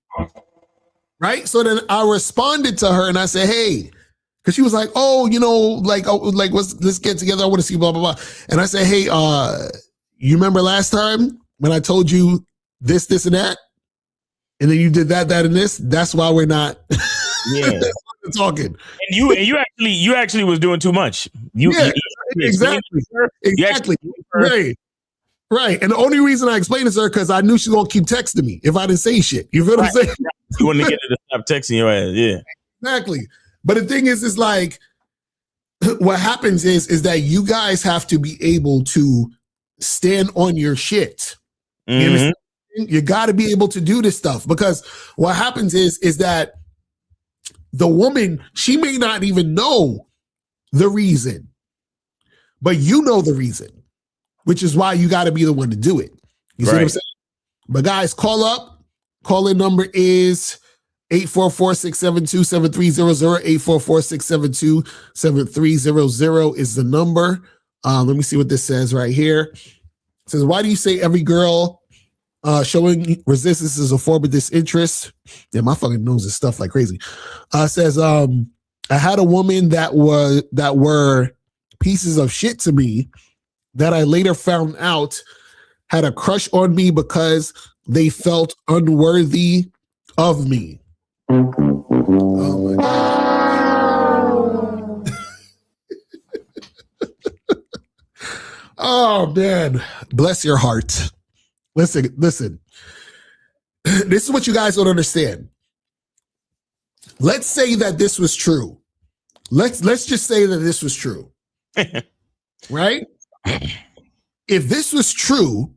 Right? So then I responded to her and I said, hey, because she was like, let's get together. I want to see blah, blah, blah. And I said, hey, you remember last time when I told you this, and that? And then you did that, and this? That's why we're not talking. And you actually was doing too much. Exactly. Right. And the only reason I explained this to her because I knew she was gonna keep texting me if I didn't say shit. You feel what I'm saying? You want to get her to stop texting your ass, yeah. Exactly. But the thing is like what happens is that you guys have to be able to stand on your shit. Mm-hmm. You got to be able to do this stuff because what happens is that the woman, she may not even know the reason, but you know the reason, which is why you got to be the one to do it. You see what I'm saying? But guys, call up. Call-in number is 844-672-7300. 844-672-7300 is the number. Let me see what this says right here. says, why do you say every girl showing resistance is a form of disinterest? Yeah, my fucking nose is stuffed like crazy. Says, I had a woman that were pieces of shit to me that I later found out had a crush on me because they felt unworthy of me. Oh my God. Oh man, bless your heart. Listen. This is what you guys don't understand. Let's say that this was true. Let's just say that this was true. Right? If this was true,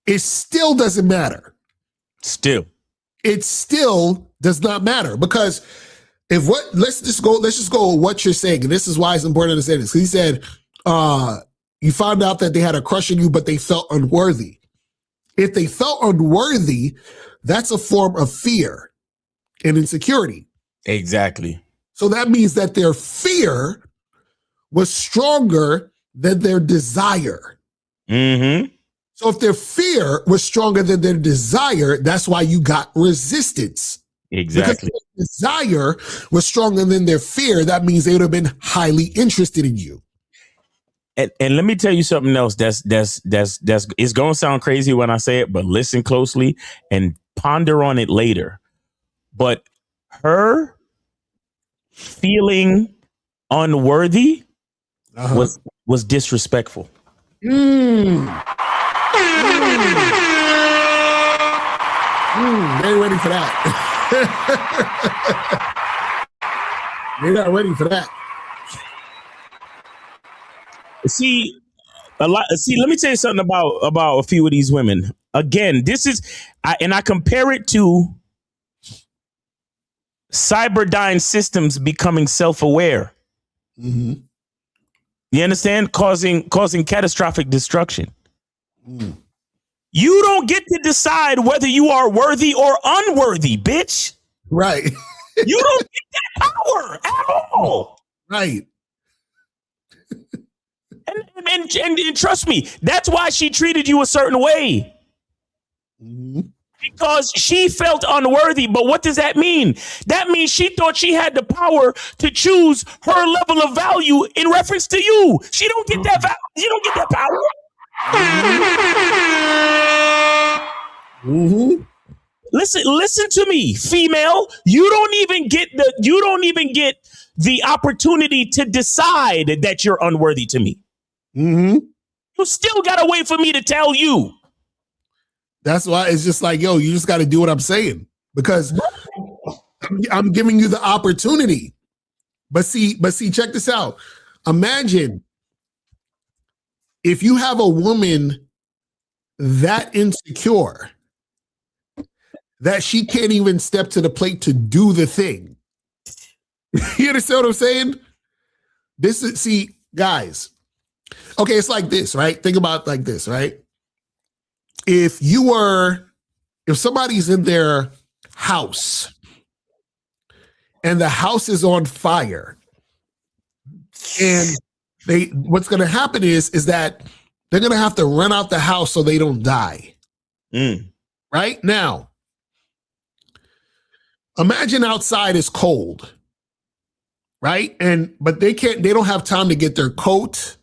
it still doesn't matter. It still does not matter, because let's just go with what you're saying. And this is why it's important to understand this. He said, you found out that they had a crush on you, but they felt unworthy. If they felt unworthy, that's a form of fear and insecurity. Exactly. So that means that their fear was stronger than their desire. Mm-hmm. So if their fear was stronger than their desire, that's why you got resistance. Exactly. Because their desire was stronger than their fear, that means they would have been highly interested in you. And let me tell you something else that's it's gonna sound crazy when I say it, but listen closely and ponder on it later. But her feeling unworthy was disrespectful. Very ready for that. They're not ready for that. See, let me tell you something about a few of these women. Again, I compare it to Cyberdyne systems becoming self-aware. Mm-hmm. You understand? Causing catastrophic destruction. You don't get to decide whether you are worthy or unworthy, bitch. Right. You don't get that power at all. Right. And trust me, that's why she treated you a certain way. Mm-hmm. Because she felt unworthy. But what does that mean? That means she thought she had the power to choose her level of value in reference to you. She don't get that value. You don't get that power. Mm-hmm. Listen to me, female. You don't even get the opportunity to decide that you're unworthy to me. Mm-hmm. You still gotta wait for me to tell you. That's why it's just like, yo, you just got to do what I'm saying, because I'm giving you the opportunity. But see, check this out. Imagine if you have a woman that insecure that she can't even step to the plate to do the thing. You understand what I'm saying? Guys. Okay, it's like this, right? Think about it like this, right? If somebody's in their house and the house is on fire, and what's going to happen is that they're going to have to run out the house so they don't die. Right now, imagine outside is cold, right? But they don't have time to get their coat,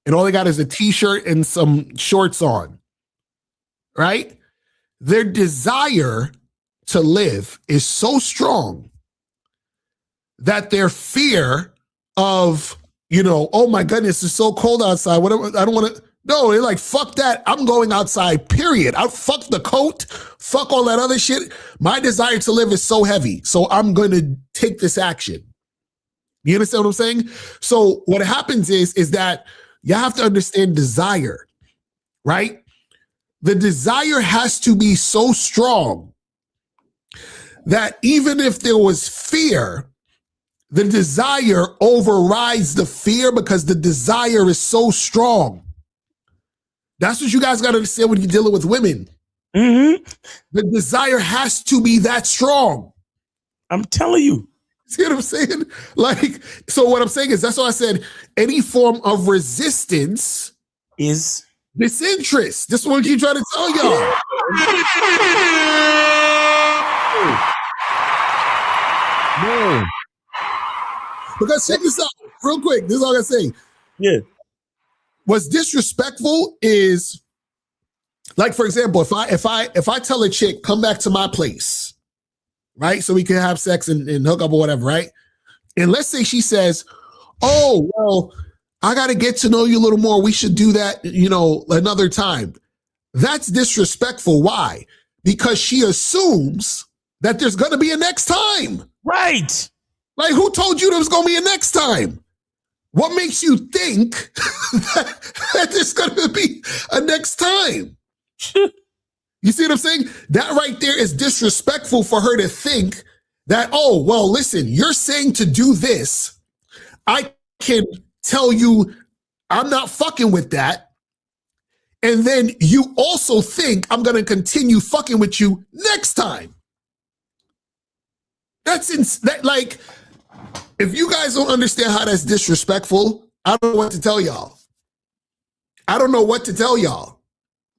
and all they got is a t-shirt and some shorts on. Right? Their desire to live is so strong that their fear of, oh my goodness, it's so cold outside. Whatever, I don't want to. No, they're like, fuck that. I'm going outside, period. Fuck the coat. Fuck all that other shit. My desire to live is so heavy. So I'm going to take this action. You understand what I'm saying? So what happens is that you have to understand desire, right? The desire has to be so strong that even if there was fear, the desire overrides the fear because the desire is so strong. That's what you guys got to understand when you're dealing with women. Mm-hmm. The desire has to be that strong. I'm telling you. See what I'm saying? So what I'm saying is, that's why I said any form of resistance is Disinterest. This is what you try to tell y'all. Man. Because check this out, real quick. This is all I gotta say. Yeah. What's disrespectful is, like, for example, if I tell a chick, come back to my place, right? So we can have sex and hook up or whatever, right? And let's say she says, oh, well, I got to get to know you a little more. We should do that, another time. That's disrespectful. Why? Because she assumes that there's going to be a next time. Right. Like, who told you there was going to be a next time? What makes you think that there's going to be a next time? You see what I'm saying? That right there is disrespectful for her to think that, oh, well, listen, you're saying to do this. I can tell you I'm not fucking with that. And then you also think I'm going to continue fucking with you next time. Like, if you guys don't understand how that's disrespectful, I don't know what to tell y'all. I don't know what to tell y'all.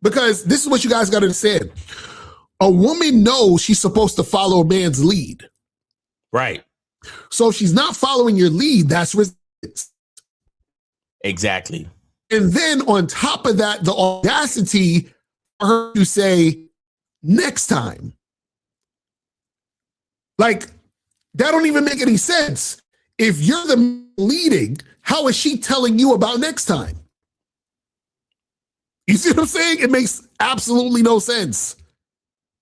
Because this is what you guys got to understand. A woman knows she's supposed to follow a man's lead. Right. So if she's not following your lead, that's resistance. Exactly. And then on top of that, the audacity for her to say, next time. Like, that don't even make any sense. If you're the leading, how is she telling you about next time? You see what I'm saying? It makes absolutely no sense.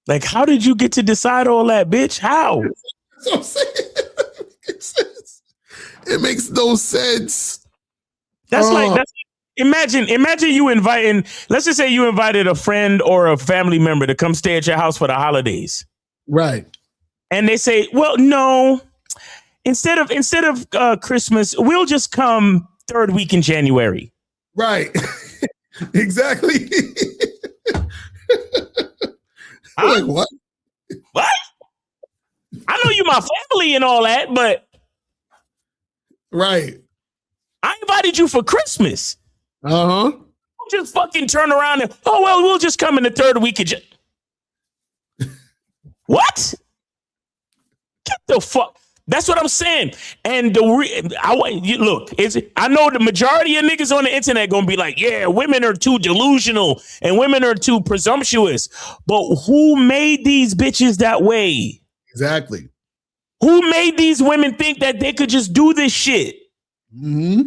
Like, how did you get to decide all that, bitch? How? That's what I'm saying. It makes no sense. Imagine you inviting, let's just say you invited a friend or a family member to come stay at your house for the holidays. Right. And they say, well, no, instead of Christmas, we'll just come third week in January. Right. Exactly. Like, what? What? I know you my family and all that, but right. I invited you for Christmas. Uh-huh. Don't just fucking turn around and, oh, well, we'll just come in the third week of What? Get the fuck. That's what I'm saying. And I know the majority of niggas on the internet gonna be like, yeah, women are too delusional and women are too presumptuous. But who made these bitches that way? Exactly. Who made these women think that they could just do this shit? Mm-hmm.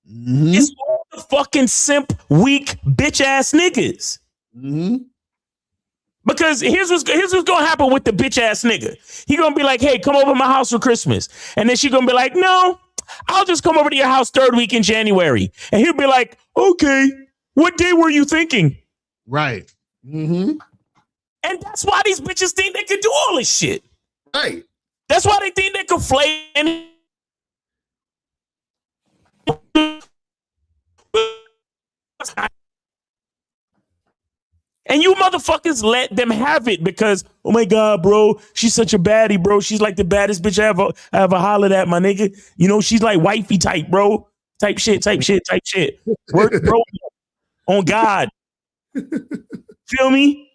Mm-hmm. It's all the fucking simp, weak, bitch ass niggas. Mm-hmm. Because here's what's gonna happen with the bitch ass nigga. He gonna be like, hey, come over to my house for Christmas. And then she gonna be like, no, I'll just come over to your house third week in January. And he'll be like, okay, what day were you thinking? Right. Mm-hmm. And that's why these bitches think they could do all this shit. Right. That's why they think they could flay and and you motherfuckers let them have it because, oh my God, bro, she's such a baddie, bro. She's like the baddest bitch I ever hollered at, my nigga. You know, she's like wifey type, bro. Type shit. Work, bro. On God. Feel me?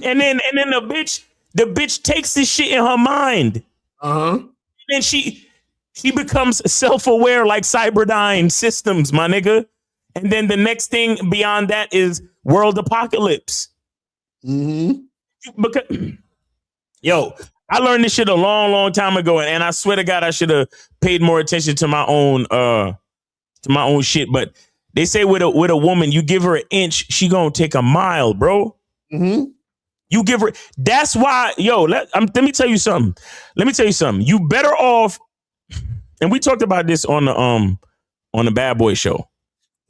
And then the bitch takes this shit in her mind. Uh-huh. And she becomes self-aware like Cyberdyne Systems, my nigga. And then the next thing beyond that is world apocalypse. Mm-hmm. Because, yo, I learned this shit a long, long time ago, and I swear to God, I should have paid more attention to my own shit. But they say with a woman, you give her an inch, she gonna take a mile, bro. Mm-hmm. You give her. That's why, yo. Let me tell you something. You better off. And we talked about this on the Bad Boy Show.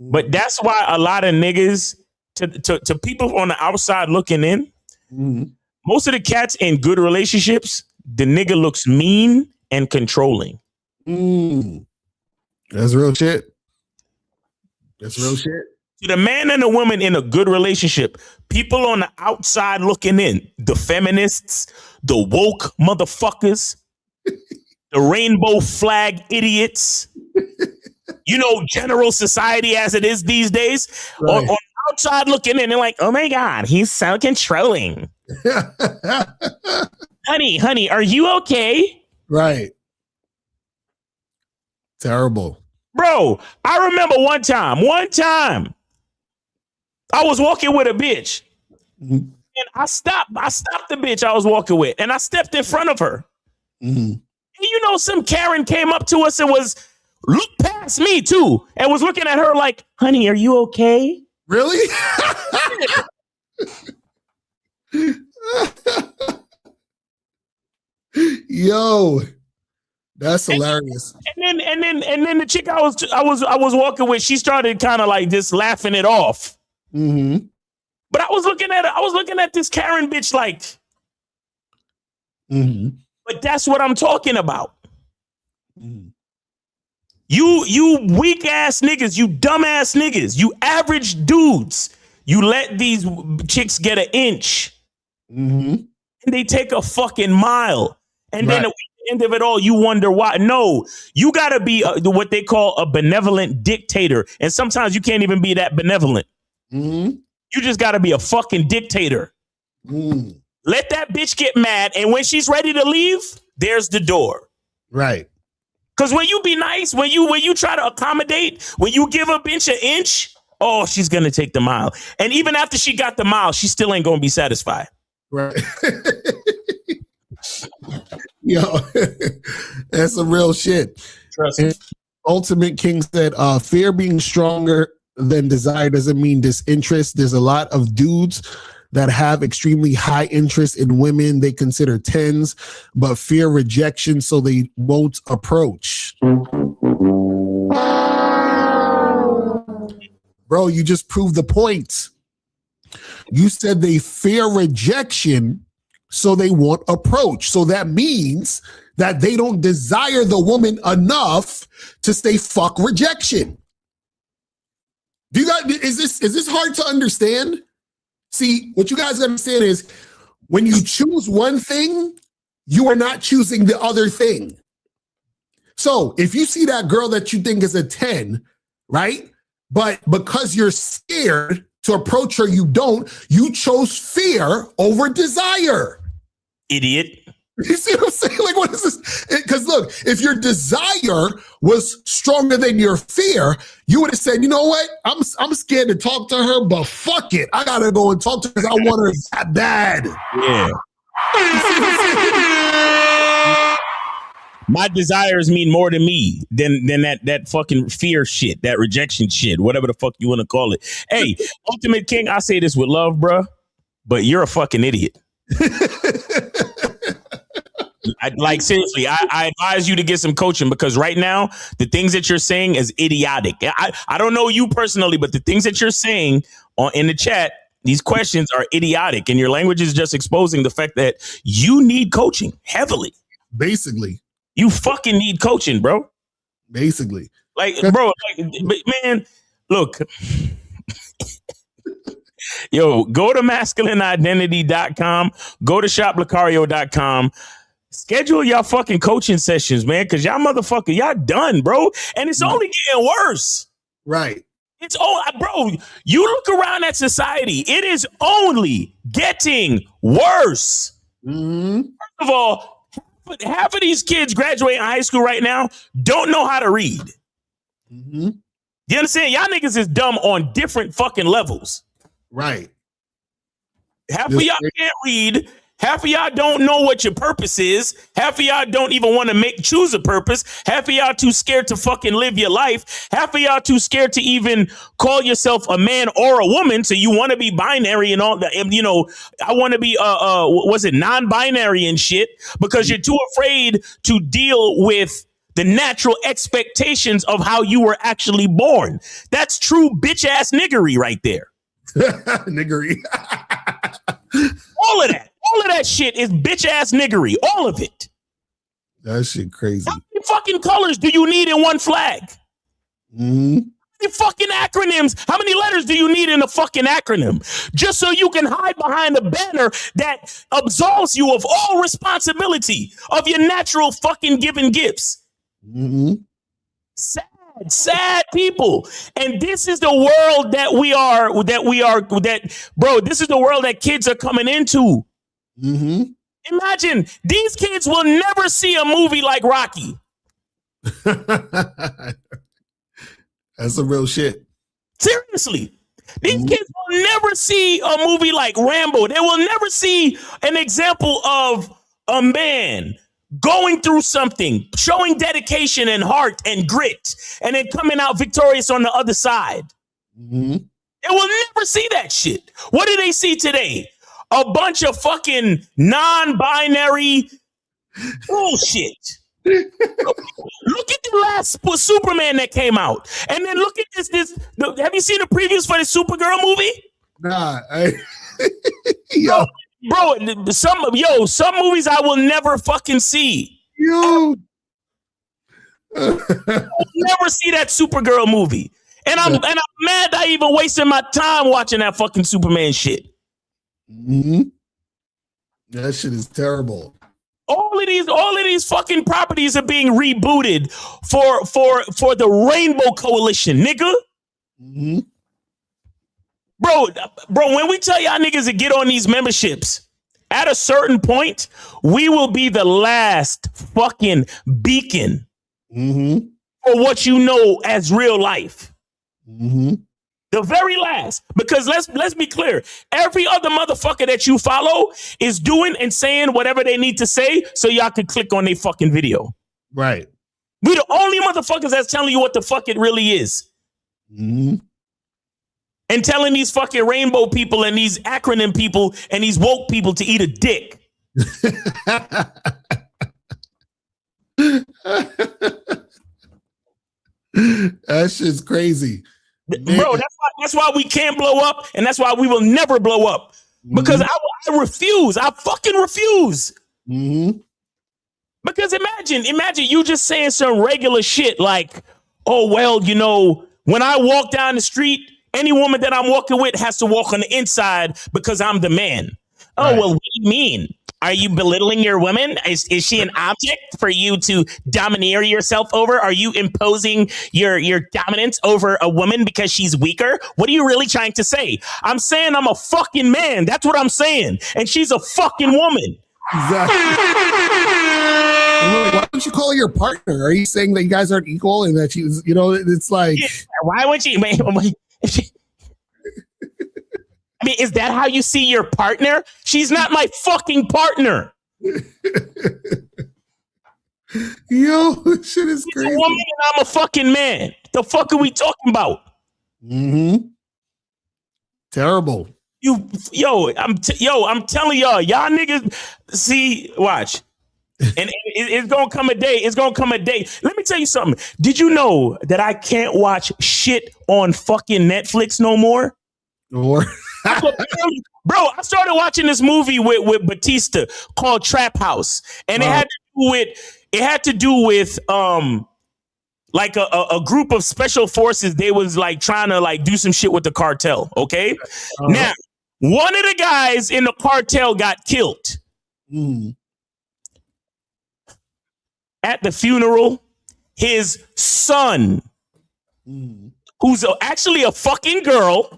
But that's why a lot of niggas, to people on the outside looking in, mm-hmm. most of the cats in good relationships, the nigga looks mean and controlling. That's real shit. That's real shit. To the man and the woman in a good relationship, people on the outside looking in, the feminists, the woke motherfuckers, the rainbow flag idiots, You know, general society as it is these days. Right. On the outside looking in, they're like, oh my God, he's so controlling. honey, are you okay? Right. Terrible. Bro, I remember one time, I was walking with a bitch. Mm-hmm. And I stopped the bitch I was walking with, and I stepped in front of her. Mm-hmm. And you know, some Karen came up to us and looked past me too, and was looking at her like, honey, are you okay? Really? Yo, that's hilarious. And then the chick I was walking with, she started kind of like just laughing it off. Mm-hmm. But I was looking at this Karen bitch like, mm-hmm. But that's what I'm talking about. Mm-hmm. You weak ass niggas, you dumb ass niggas, you average dudes, you let these chicks get an inch, mm-hmm. and they take a fucking mile, and right. Then at the end of it all, you wonder why. No, you gotta be what they call a benevolent dictator, and sometimes you can't even be that benevolent. Mm-hmm. You just got to be a fucking dictator. Mm. Let that bitch get mad. And when she's ready to leave, there's the door. Right. Because when you be nice, when you try to accommodate, when you give a bitch an inch, oh, she's going to take the mile. And even after she got the mile, she still ain't going to be satisfied. Right. Yo, that's some real shit. Trust me. Ultimate King said, fear being stronger than desire doesn't mean disinterest. There's a lot of dudes that have extremely high interest in women they consider 10s, but fear rejection, so they won't approach. Bro, you just proved the point. You said they fear rejection, so they won't approach. So that means that they don't desire the woman enough to say fuck rejection. Do you guys, is this hard to understand? See, what you guys understand is when you choose one thing, you are not choosing the other thing. So if you see that girl that you think is a 10, right? But because you're scared to approach her, you chose fear over desire. Idiot. You see what I'm saying? Like, what is this? Because look, if your desire was stronger than your fear, you would have said, you know what? I'm scared to talk to her, but fuck it. I gotta go and talk to her because I want her that bad. Yeah. My desires mean more to me than that fucking fear shit, that rejection shit, whatever the fuck you want to call it. Hey, Ultimate King, I say this with love, bro, but you're a fucking idiot. Seriously, I advise you to get some coaching, because right now the things that you're saying is idiotic. I don't know you personally, but the things that you're saying in the chat, these questions are idiotic, and your language is just exposing the fact that you need coaching heavily. Basically, you fucking need coaching, bro. Basically, man, look. Yo, go to masculineidentity.com, go to shoplucario.com. Schedule y'all fucking coaching sessions, man, because y'all motherfucker, y'all done, bro. And it's only getting worse. Right. It's bro, you look around at society, it is only getting worse. Mm-hmm. First of all, half of these kids graduating high school right now don't know how to read. Mm-hmm. You understand? Y'all niggas is dumb on different fucking levels. Right. Half of y'all can't read. Half of y'all don't know what your purpose is. Half of y'all don't even want to choose a purpose. Half of y'all too scared to fucking live your life. Half of y'all too scared to even call yourself a man or a woman. So you want to be binary and all that. You know, I want to be, non-binary and shit, because you're too afraid to deal with the natural expectations of how you were actually born. That's true bitch ass niggery right there. Niggery. All of that shit is bitch ass niggery. All of it. That shit crazy. How many fucking colors do you need in one flag? Mm-hmm. How many fucking acronyms? How many letters do you need in a fucking acronym? Just so you can hide behind a banner that absolves you of all responsibility of your natural fucking given gifts. Mm-hmm. Sad. sad people. And this is the world bro, this is the world that kids are coming into. Mm-hmm. Imagine these kids will never see a movie like Rocky. That's some real shit. Seriously. These kids will never see a movie like Rambo. They will never see an example of a man going through something, showing dedication and heart and grit, and then coming out victorious on the other side. Mm-hmm. They will never see that shit. What do they see today? A bunch of fucking non-binary bullshit. Look at the last Superman that came out, and then look at this. Have you seen the previews for the Supergirl movie? Nah, some movies I will never fucking see. Yo, I will never see that Supergirl movie, and I'm mad I even wasted my time watching that fucking Superman shit. Mm-hmm. That shit is terrible. All of these fucking properties are being rebooted for the Rainbow Coalition, nigga. Mm-hmm. Bro, when we tell y'all niggas to get on these memberships, at a certain point, we will be the last fucking beacon for what you know as real life. Mm-hmm. The very last, because let's be clear, every other motherfucker that you follow is doing and saying whatever they need to say so y'all can click on their fucking video. Right. We the only motherfuckers that's telling you what the fuck it really is. Mm-hmm. And telling these fucking rainbow people and these acronym people and these woke people to eat a dick. That shit's crazy. Bro, that's why we can't blow up, and that's why we will never blow up. Because I refuse. I fucking refuse. Mm-hmm. Because imagine you just saying some regular shit like, oh, well, you know, when I walk down the street, any woman that I'm walking with has to walk on the inside because I'm the man. Oh, right. Well, what do you mean? Are you belittling your woman? Is she an object for you to domineer yourself over? Are you imposing your dominance over a woman because she's weaker? What are you really trying to say? I'm saying I'm a fucking man. That's what I'm saying. And she's a fucking woman. Exactly. Why don't you call her your partner? Are you saying that you guys aren't equal and that she's, you know, it's like... Yeah, why would she... I mean, is that how you see your partner? She's not my fucking partner. Yo, shit is crazy. She's a woman and I'm a fucking man. The fuck are we talking about? Mm-hmm. Terrible. I'm telling y'all niggas, see, watch. And it's gonna come a day. It's gonna come a day. Let me tell you something. Did you know that I can't watch shit on fucking Netflix no more? Or bro, I started watching this movie with Batista called Trap House, and it had to do with like a group of special forces. They was like trying to like do some shit with the cartel. Okay, now one of the guys in the cartel got killed. At the funeral, his son, who's actually a fucking girl.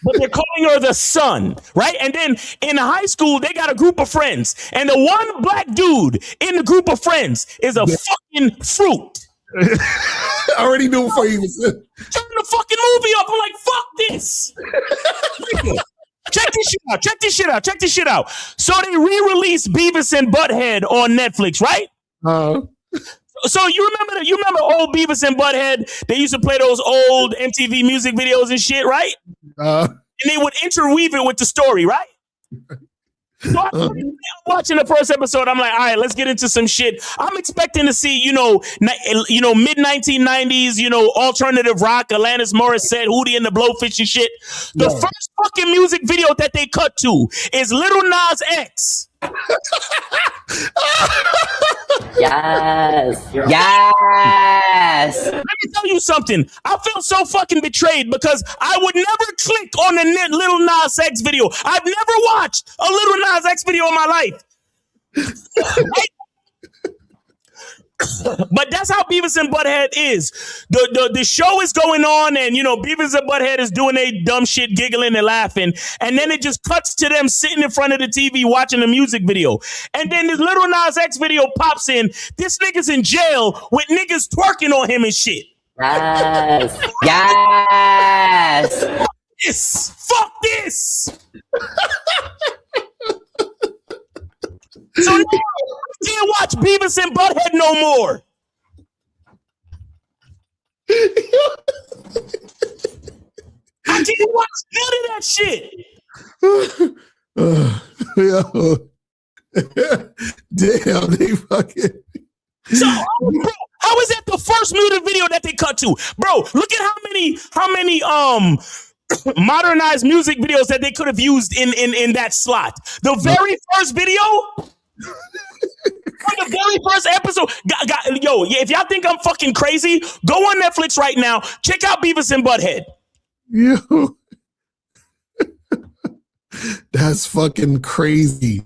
But they're calling her the son, right? And then in high school, they got a group of friends. And the one black dude in the group of friends is a fucking fruit. I already knew before you even said. Turn the fucking movie up. I'm like, fuck this. Check this shit out. So they re-released Beavis and Butthead on Netflix, right? So you remember old Beavis and Butthead? They used to play those old MTV music videos and shit, right? And they would interweave it with the story, right? So I'm watching the first episode. I'm like, all right, let's get into some shit. I'm expecting to see, mid 1990s, alternative rock, Alanis Morissette, Hootie and the Blowfish and shit. The first fucking music video that they cut to is Lil Nas X. Yes. Let me tell you something. I feel so fucking betrayed because I would never click on a Lil Nas X video. I've never watched a Lil Nas X video in my life. But that's how Beavis and Butthead is. The show is going on, and Beavis and Butthead is doing a dumb shit, giggling and laughing, and then it just cuts to them sitting in front of the TV watching a music video, and then this Little Nas X video pops in. This nigga's in jail with niggas twerking on him and shit. Yes. Yes. Fuck this. So I can't watch Beavis and Butthead no more. I can't watch none of that shit. Yo. Damn, they fucking. So, bro, how is that the first music video that they cut to? Bro, look at how many modernized music videos that they could have used in that slot. The very first video. From the very first episode, yo, if y'all think I'm fucking crazy, go on Netflix right now. Check out Beavis and Butthead. Yo. That's fucking crazy.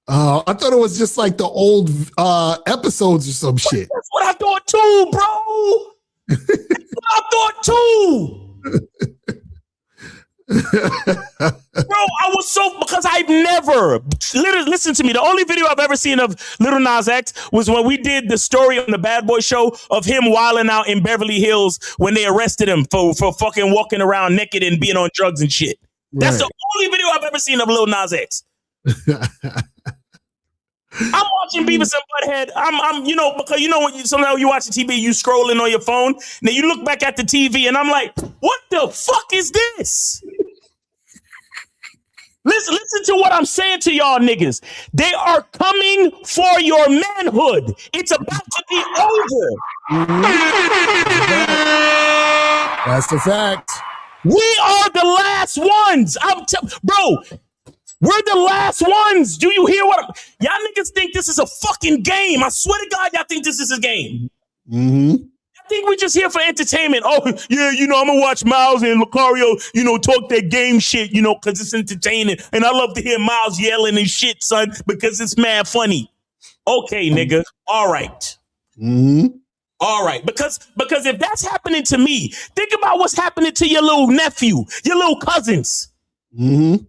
I thought it was just like the old episodes or some shit. That's what I thought too, bro. That's what I thought too. Bro, I was because I've never listen to me. The only video I've ever seen of Little Nas X was when we did the story on the Bad Boy show of him wilding out in Beverly Hills when they arrested him for fucking walking around naked and being on drugs and shit. That's the only video I've ever seen of Lil Nas X. I'm watching Beavis and Butthead. I'm because when sometimes you watch the TV, you scrolling on your phone, and then you look back at the TV, and I'm like, what the fuck is this? Listen to what I'm saying to y'all niggas. They are coming for your manhood. It's about to be over. That's the fact. We are the last ones. Bro, we're the last ones. Do you hear what y'all niggas think this is a fucking game? I swear to God, y'all think this is a game. Mm-hmm. I think we're just here for entertainment. Oh, yeah, I'm gonna watch Miles and Lucario, talk that game shit, because it's entertaining. And I love to hear Miles yelling and shit, son, because it's mad funny. Okay, nigga. All right. Mm-hmm. All right. Because if that's happening to me, think about what's happening to your little nephew, your little cousins. Mm-hmm.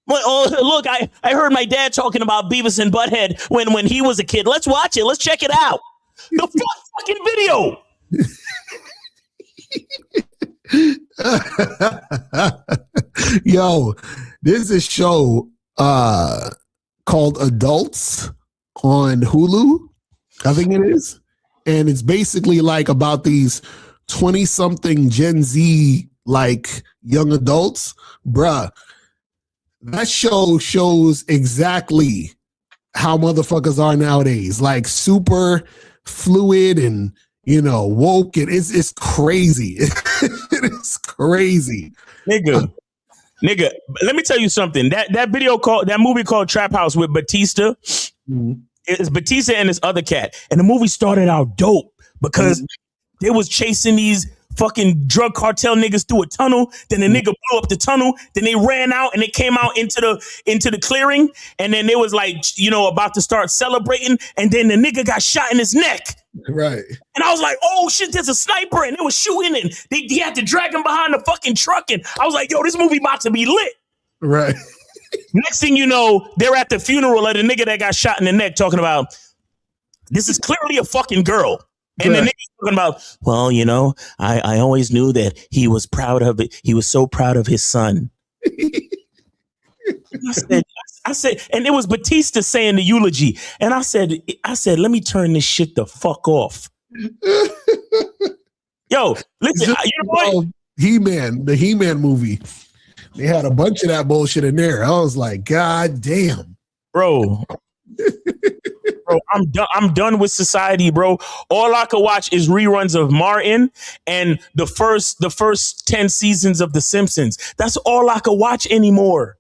Well, oh, look, I heard my dad talking about Beavis and Butthead when he was a kid. Let's watch it. Let's check it out. The fucking video. Yo, there's a show called Adults on Hulu, I think it is. And it's basically like about these 20-something Gen Z like young adults. Bruh, that show shows exactly how motherfuckers are nowadays. Like super fluid and woke, and it's crazy. It is crazy, nigga. Let me tell you something. That movie called Trap House with Batista. Mm-hmm. It's Batista and this other cat, and the movie started out dope because they was chasing these fucking drug cartel niggas through a tunnel. Then the nigga blew up the tunnel. Then they ran out and they came out into the clearing. And then they was like, about to start celebrating. And then the nigga got shot in his neck. Right. And I was like, oh shit, there's a sniper. And they was shooting and he had to drag him behind the fucking truck. And I was like, yo, this movie about to be lit. Right. Next thing you know, they're at the funeral of the nigga that got shot in the neck talking about, this is clearly a fucking girl. And the nigga's talking about, well, I always knew that he was proud of it. He was so proud of his son. I said, and it was Batista saying the eulogy. And I said, let me turn this shit the fuck off. Yo, listen, you know what? He-Man, the He-Man movie. They had a bunch of that bullshit in there. I was like, God damn. Bro, I'm done with society, bro. All I could watch is reruns of Martin and the first 10 seasons of The Simpsons. That's all I could watch anymore.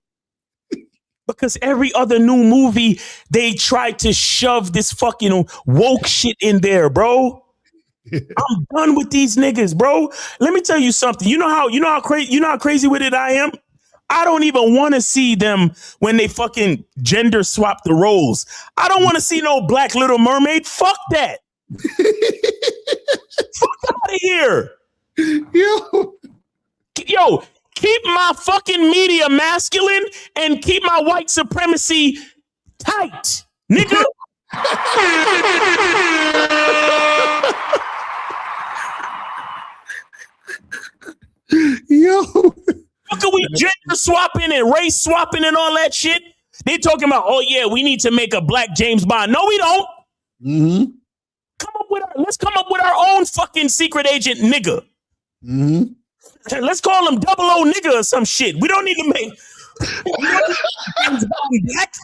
Because every other new movie, they try to shove this fucking woke shit in there, bro. I'm done with these niggas, bro. Let me tell you something. You know how crazy with it I am? I don't even want to see them when they fucking gender swap the roles. I don't want to see no Black Little Mermaid. Fuck that. Fuck out of here. Yo, keep my fucking media masculine and keep my white supremacy tight, nigga. Yo. Look at we gender swapping and race swapping and all that shit. They talking about, oh yeah, we need to make a black James Bond. No, we don't. Mm-hmm. Let's come up with our own fucking secret agent nigga. Mm-hmm. Let's call him 00 nigga or some shit. We don't need to make James Bond black.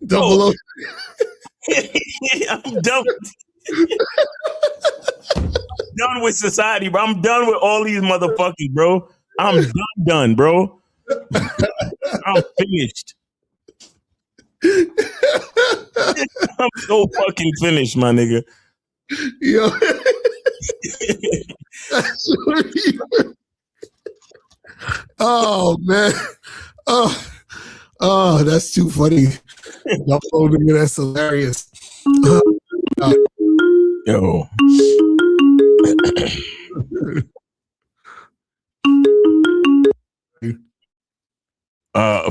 Double O. I'm done. Done with society, bro. I'm done with all these motherfuckers, bro. I'm done, bro. I'm finished. I'm so fucking finished, my nigga. Yo. Oh man. Oh, that's too funny. That's hilarious. Yo.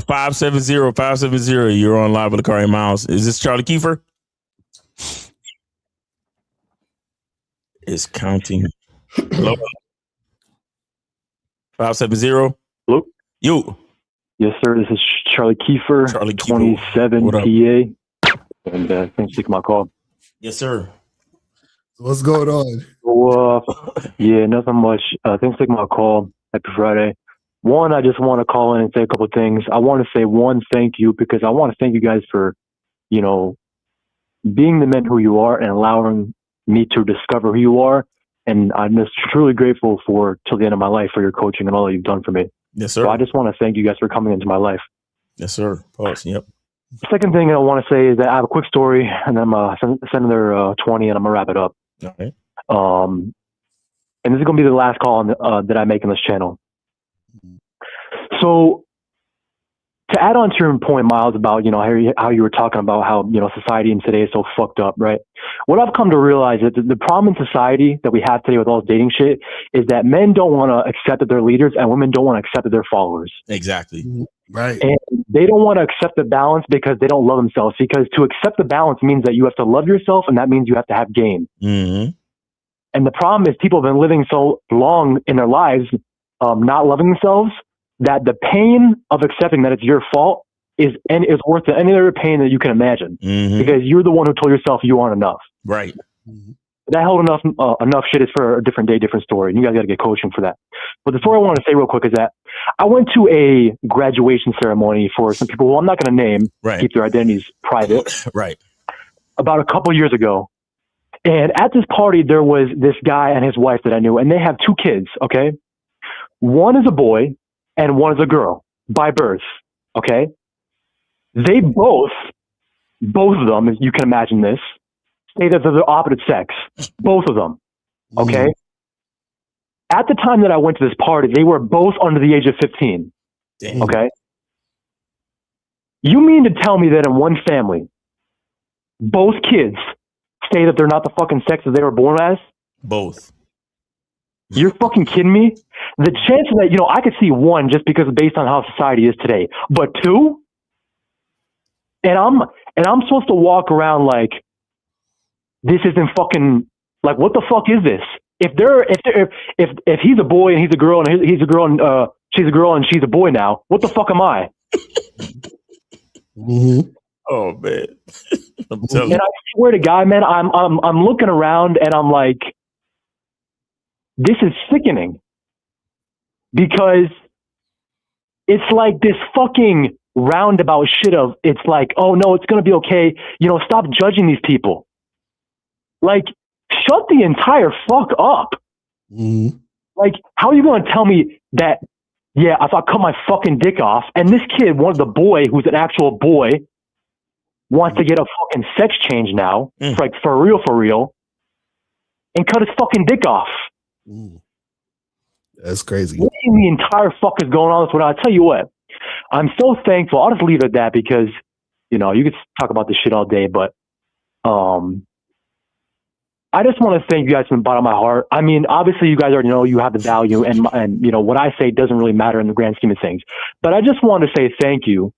570. You're on live with Lakari Miles. Is this Charlie Kiefer? Is counting. Hello? 570. Hello? You. Yes, sir. This is Charlie Kiefer, 27 PA. And thanks for taking my call. Yes, sir. What's going on? So, yeah, nothing much. Thanks for taking my call. Happy Friday. One, I just want to call in and say a couple of things. I want to say one, thank you, because I want to thank you guys for, you know, being the men who you are and allowing me to discover who you are. And I'm just truly grateful for till the end of my life for your coaching and all that you've done for me. Yes, sir. So I just want to thank you guys for coming into my life. Yes, sir. Pause. Yep. The second thing I want to say is that I have a quick story, and then I'm send another 20, and I'm gonna wrap it up. Okay. And this is gonna be the last call that I make on this channel. So, to add on to your point, Miles, about how you were talking about how society in today is so fucked up, right? What I've come to realize is that the problem in society that we have today with all this dating shit is that men don't want to accept that they're leaders, and women don't want to accept that they're followers. Exactly. Right. And they don't want to accept the balance because they don't love themselves. Because to accept the balance means that you have to love yourself, and that means you have to have game. Mm-hmm. And the problem is people have been living so long in their lives not loving themselves that the pain of accepting that it's your fault is worth any other pain that you can imagine. Mm-hmm. Because you're the one who told yourself you aren't enough. Right. That whole enough shit is for a different day, different story. And you guys got to get coaching for that. But the story I want to say real quick is that I went to a graduation ceremony for some people who I'm not going to name, keep their identities private. Right. About a couple years ago. And at this party, there was this guy and his wife that I knew, and they have two kids, okay? One is a boy and one is a girl by birth, okay? They both of them, as you can imagine this, say that they're the opposite sex. Both of them, okay? At the time that I went to this party, they were both under the age of 15, okay? You mean to tell me that in one family, both kids say that they're not the fucking sex that they were born as? Both. You're fucking kidding me? The chance that, I could see one just because based on how society is today, but two? And I'm supposed to walk around like, this isn't fucking, like, what the fuck is this? If he's a boy and he's a girl and he's a girl and she's a girl and she's a boy now, what the fuck am I? Oh man. I'm telling you. And I swear to God, man, I'm looking around and I'm like, this is sickening. Because it's like this fucking roundabout shit of, it's like, oh no, it's gonna be okay. Stop judging these people. Like, shut the entire fuck up. Like, how are you going to tell me that, yeah, if I cut my fucking dick off, and this kid, the boy, who's an actual boy, wants to get a fucking sex change now, like, for real, and cut his fucking dick off. That's crazy. What in the entire fuck is going on with what? I'll tell you what. I'm so thankful. I'll just leave it at that because, you know, you could talk about this shit all day, but I just want to thank you guys from the bottom of my heart. I mean, obviously you guys already know you have the value and you know, what I say doesn't really matter in the grand scheme of things, but I just want to say thank you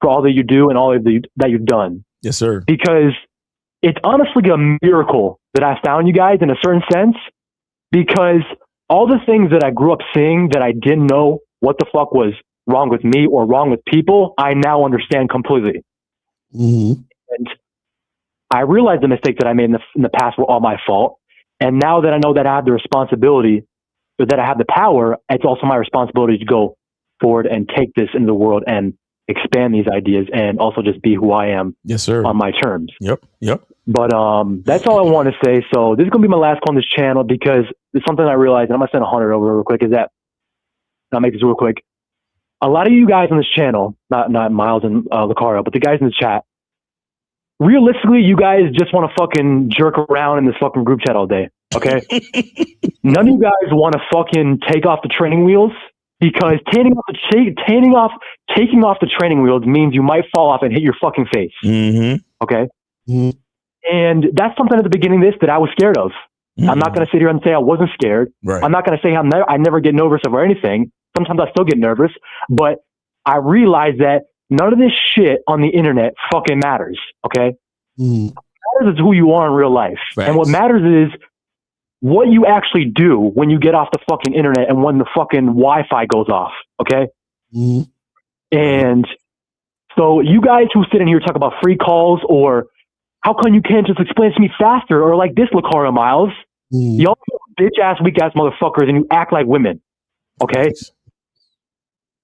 for all that you do and all that you've done. Yes, sir. Because it's honestly a miracle that I found you guys in a certain sense, because all the things that I grew up seeing that I didn't know what the fuck was wrong with me or wrong with people, I now understand completely. Mm-hmm. And I realized the mistakes that I made in the past were all my fault. And now that I know that I have the responsibility, or that I have the power, it's also my responsibility to go forward and take this into the world and expand these ideas and also just be who I am. Yes, sir. On my terms. Yep. But that's all I want to say. So this is going to be my last call on this channel because it's something I realized, and I'm going to send 100 over real quick, is that, I'll make this real quick. A lot of you guys on this channel, not Miles and Lucario, but the guys in the chat, realistically, you guys just want to fucking jerk around in this fucking group chat all day, okay? None of you guys want to fucking take off the training wheels, because taking off the training wheels means you might fall off and hit your fucking face, okay? Mm-hmm. And that's something at the beginning of this that I was scared of. Mm-hmm. I'm not going to sit here and say I wasn't scared. Right. I'm not going to say I never get nervous over anything. Sometimes I still get nervous, but I realize that none of this shit on the internet fucking matters, okay? Mm-hmm. What matters is who you are in real life. Facts. And what matters is what you actually do when you get off the fucking internet and when the fucking Wi-Fi goes off, okay? Mm-hmm. And so you guys who sit in here talk about free calls or how come you can't just explain to me faster, or like this, Lucario Miles, y'all bitch-ass, weak-ass motherfuckers, and you act like women, okay?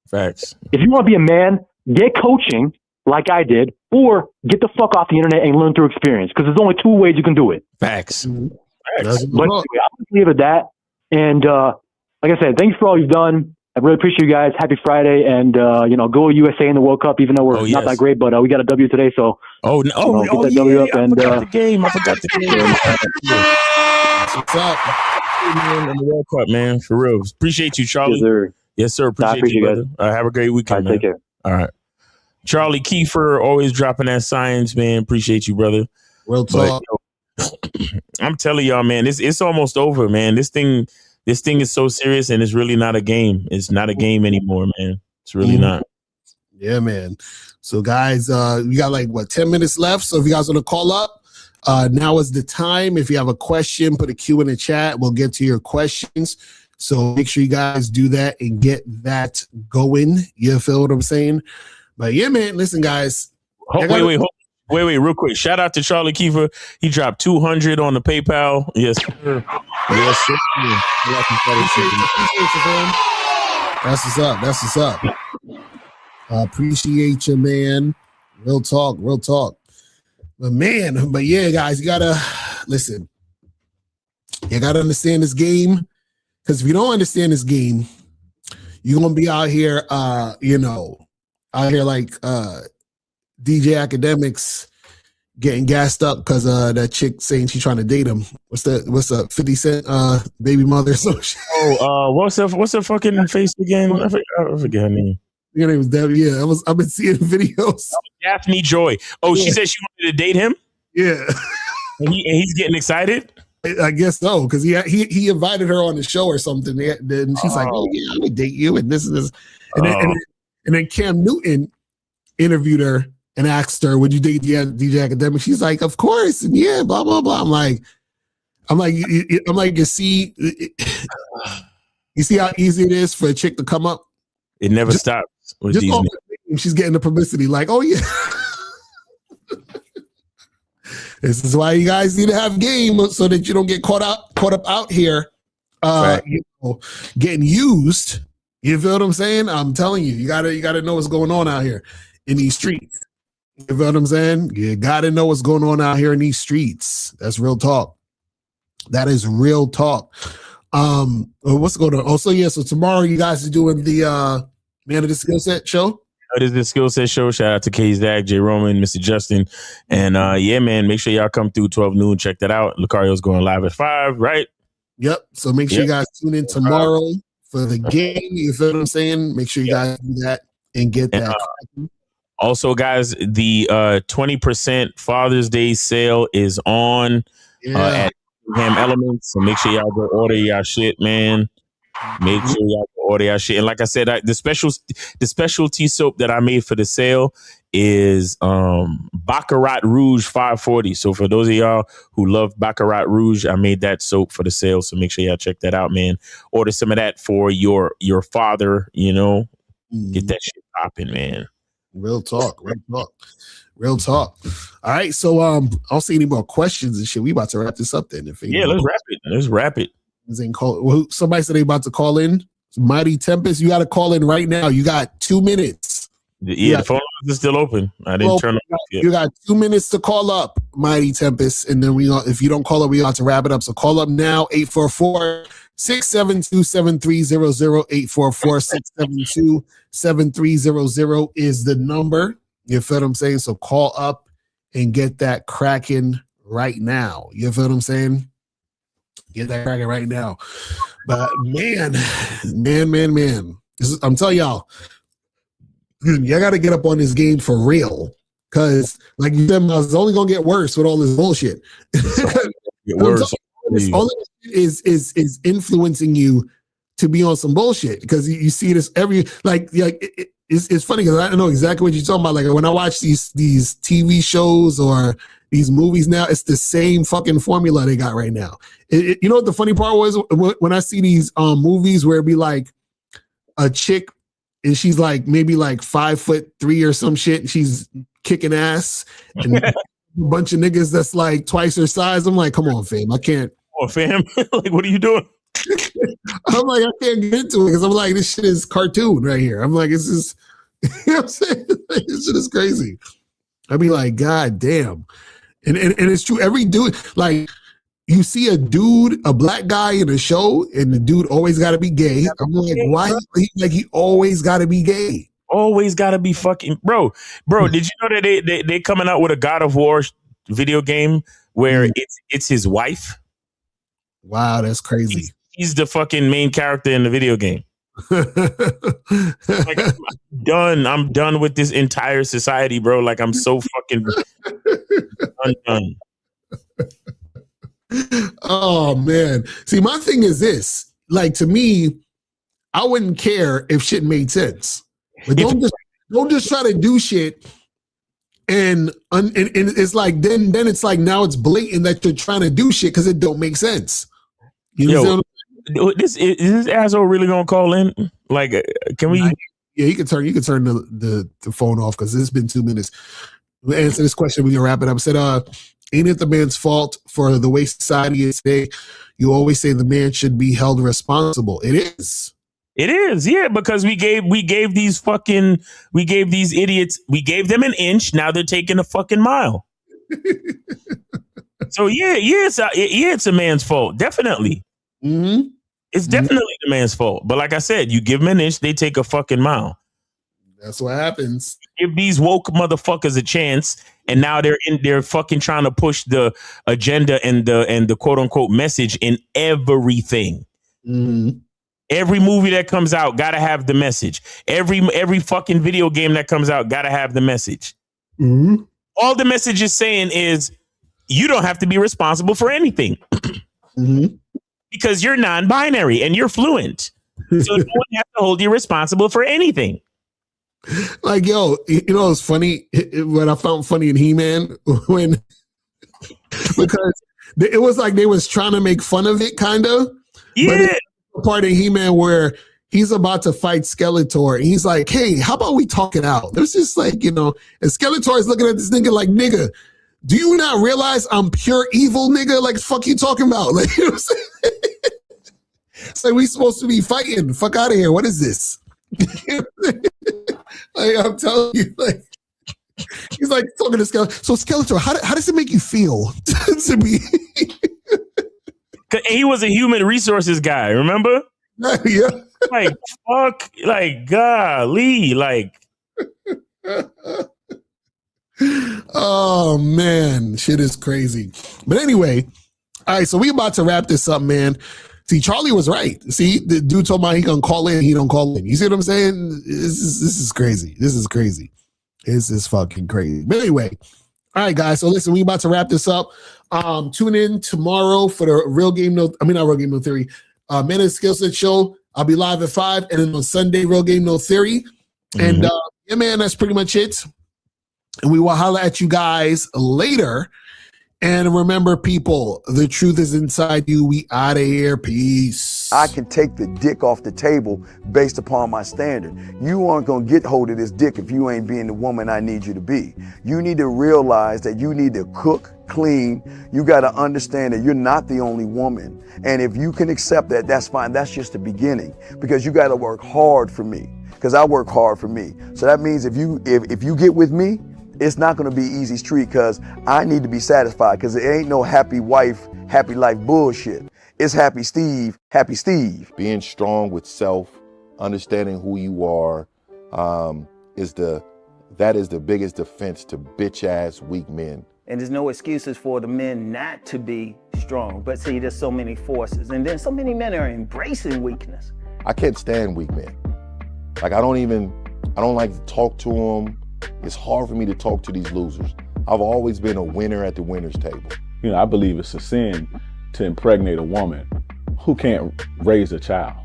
Facts. If you want to be a man, get coaching like I did, or get the fuck off the internet and learn through experience, because there's only two ways you can do it. Facts. But anyway, I'll just leave it at that. And like I said, thanks for all you've done. I really appreciate you guys. Happy Friday, and you know, go USA in the World Cup. Even though we're not that great, but we got a W today. So get that W up. And I forgot the game. What's up? In the World Cup, man, for real. Appreciate you, Charlie. Yes, sir. Yes, sir. Appreciate you, brother. Have a great weekend, man. Take care. All right. Charlie Kiefer, always dropping that science, man. Appreciate you, brother. Real talk. I'm telling y'all, man, it's almost over, man. This thing is so serious, and it's really not a game. It's not a game anymore, man. It's really not. Yeah, man. So, guys, we got like 10 minutes left. So, if you guys want to call up, now is the time. If you have a question, put a Q in the chat. We'll get to your questions. So, make sure you guys do that and get that going. You feel what I'm saying? But yeah, man. Listen, guys. Wait, real quick. Shout out to Charlie Kiefer. He dropped 200 on the PayPal. Yes, sir. Yes, sir. That's what's up. That's what's up. Appreciate you, man. Real talk. But yeah, guys, you gotta listen. You gotta understand this game, because if you don't understand this game, you're gonna be out here, out here like DJ Academics getting gassed up because that chick saying she's trying to date him. What's up? 50 Cent baby mother or some shit. What's her fucking face again? I forget her name. Your name was Debbie. Yeah, I've been seeing videos. Daphne Joy. Oh, yeah. She said she wanted to date him? Yeah. And he's getting excited? I guess so, because he invited her on the show or something. And she's like, "Oh yeah, I'm gonna date you," and this and this. And then Cam Newton interviewed her and asked her, "Would you date DJ Academic?" She's like, "Of course." And yeah, blah blah blah. I'm like, you see how easy it is for a chick to come up. It never stops. With these she's getting the publicity. Like, oh yeah. This is why you guys need to have game, so that you don't get caught up out here, getting used. You feel what I'm saying? I'm telling you, you gotta know what's going on out here in these streets. You feel what I'm saying? You gotta know what's going on out here in these streets. That's real talk. That is real talk. What's going on? Oh, so tomorrow you guys are doing the Man of the Skill Set show. It is the Skill Set Show. Shout out to K Zach, J Roman, Mr. Justin. And yeah, man, make sure y'all come through 12 noon. Check that out. Lucario's going live at 5, right? Yep. So make sure you guys tune in tomorrow for the game. You feel what I'm saying? Make sure you guys do that and get that. Also, guys, the 20% Father's Day sale is on at Ham Elements. So make sure y'all go order y'all shit, man. Make sure y'all go order y'all shit. And like I said, the specialty soap that I made for the sale is Baccarat Rouge 540. So for those of y'all who love Baccarat Rouge, I made that soap for the sale. So make sure y'all check that out, man. Order some of that for your father, you know. Get that shit popping, man. Real talk. All right, so I don't see any more questions and shit. We about to wrap this up then. Let's wrap it. Somebody said they about to call in. Mighty Tempest, you got to call in right now. You got 2 minutes. The phone lines is still open. I didn't turn it off yet. You got 2 minutes to call up, Mighty Tempest, and then if you don't call up, we got to wrap it up. So call up now, 844-672-7300, 844-672-7300 is the number. You feel what I'm saying? So call up and get that cracking right now. You feel what I'm saying? Get that cracking right now. But man. I'm telling y'all, you got to get up on this game for real. Because, like you said, it's only going to get worse with all this bullshit. All of this is influencing you to be on some bullshit. Because you see this it's funny because I know exactly what you're talking about. Like when I watch these TV shows or these movies now, it's the same fucking formula they got right now. You know what the funny part was? When I see these movies where it be like a chick and she's like maybe like 5'3" or some shit, and she's kicking ass, and a bunch of niggas that's like twice her size. I'm like, come on, fam, I can't. Come on, fam. Like, what are you doing? I'm like, I can't get into it because I'm like, this shit is cartoon right here. I'm like, this is, you know what I'm saying? Like, this shit is crazy. I'd be like, God damn. And it's true. Every dude, like, you see a black guy in a show, and the dude always got to be gay. I'm like, why? He always got to be gay. Always got to be fucking bro. Did you know that they coming out with a God of War video game where it's his wife? Wow, that's crazy. He's the fucking main character in the video game. Like, I'm done with this entire society, bro. Like, I'm so fucking done. Oh man. See, my thing is this. Like, to me, I wouldn't care if shit made sense. But don't just try to do shit and it's like then it's like now it's blatant that you're trying to do shit because it don't make sense. You know is this asshole really gonna call in? Like, can we? Yeah, you can turn the phone off because it's been 2 minutes. We'll answer this question. We can wrap it up. I said, ain't it the man's fault for the way society is today? You always say the man should be held responsible. It is. It is, yeah, because we gave these idiots, we gave them an inch. Now they're taking a fucking mile. So it's a man's fault, definitely. Mm-hmm. It's definitely the man's fault. But like I said, you give them an inch, they take a fucking mile. That's what happens. Give these woke motherfuckers a chance, and now they're fucking trying to push the agenda and the quote unquote message in everything. Mm-hmm. Every movie that comes out gotta have the message. Every fucking video game that comes out gotta have the message. Mm-hmm. All the message is saying is you don't have to be responsible for anything. Mm-hmm. Because you're non-binary and you're fluent. So no one has to hold you responsible for anything. Like, yo, you know, it's funny. What I found funny in He-Man because it was like they was trying to make fun of it, kind of. Yeah. But part of He-Man where he's about to fight Skeletor, and he's like, "Hey, how about we talk it out?" There's just like, you know, and Skeletor is looking at this nigga like, "Nigga, do you not realize I'm pure evil, nigga? Like, fuck you talking about?" Like, you know what I'm saying? It's like we supposed to be fighting. Fuck out of here. What is this? Like, I'm telling you, like, he's like talking to Skeletor. So Skeletor, how does it make you feel to be? He was a human resources guy, remember? Yeah. Like, fuck, like, golly, like, Oh man, shit is crazy. But anyway, all right, so we about to wrap this up, man. See, Charlie was right. See, the dude told me he gonna call in, he don't call in. You see what I'm saying? This is crazy. This is crazy. This is fucking crazy. But anyway, all right, guys. So listen, we about to wrap this up. Tune in tomorrow for the Real Game No. I mean, not Real Game No Theory. Men and Skill Set Show. I'll be live at 5, and then on Sunday, Real Game No Theory. And yeah, man, that's pretty much it. And we will holler at you guys later. And remember, people, the truth is inside you. We out of here. Peace. I can take the dick off the table based upon my standard. You aren't going to get hold of this dick if you ain't being the woman I need you to be. You need to realize that you need to cook, clean. You got to understand that you're not the only woman. And if you can accept that, that's fine. That's just the beginning, because you got to work hard for me, because I work hard for me. So that means if you get with me, it's not going to be easy street, because I need to be satisfied, because it ain't no happy wife, happy life bullshit. It's happy Steve, happy Steve. Being strong with self, understanding who you are, that is the biggest defense to bitch ass weak men. And there's no excuses for the men not to be strong. But see, there's so many forces, and then so many men are embracing weakness. I can't stand weak men. Like I don't like to talk to them. It's hard for me to talk to these losers. I've always been a winner at the winner's table. You know, I believe it's a sin to impregnate a woman who can't raise a child,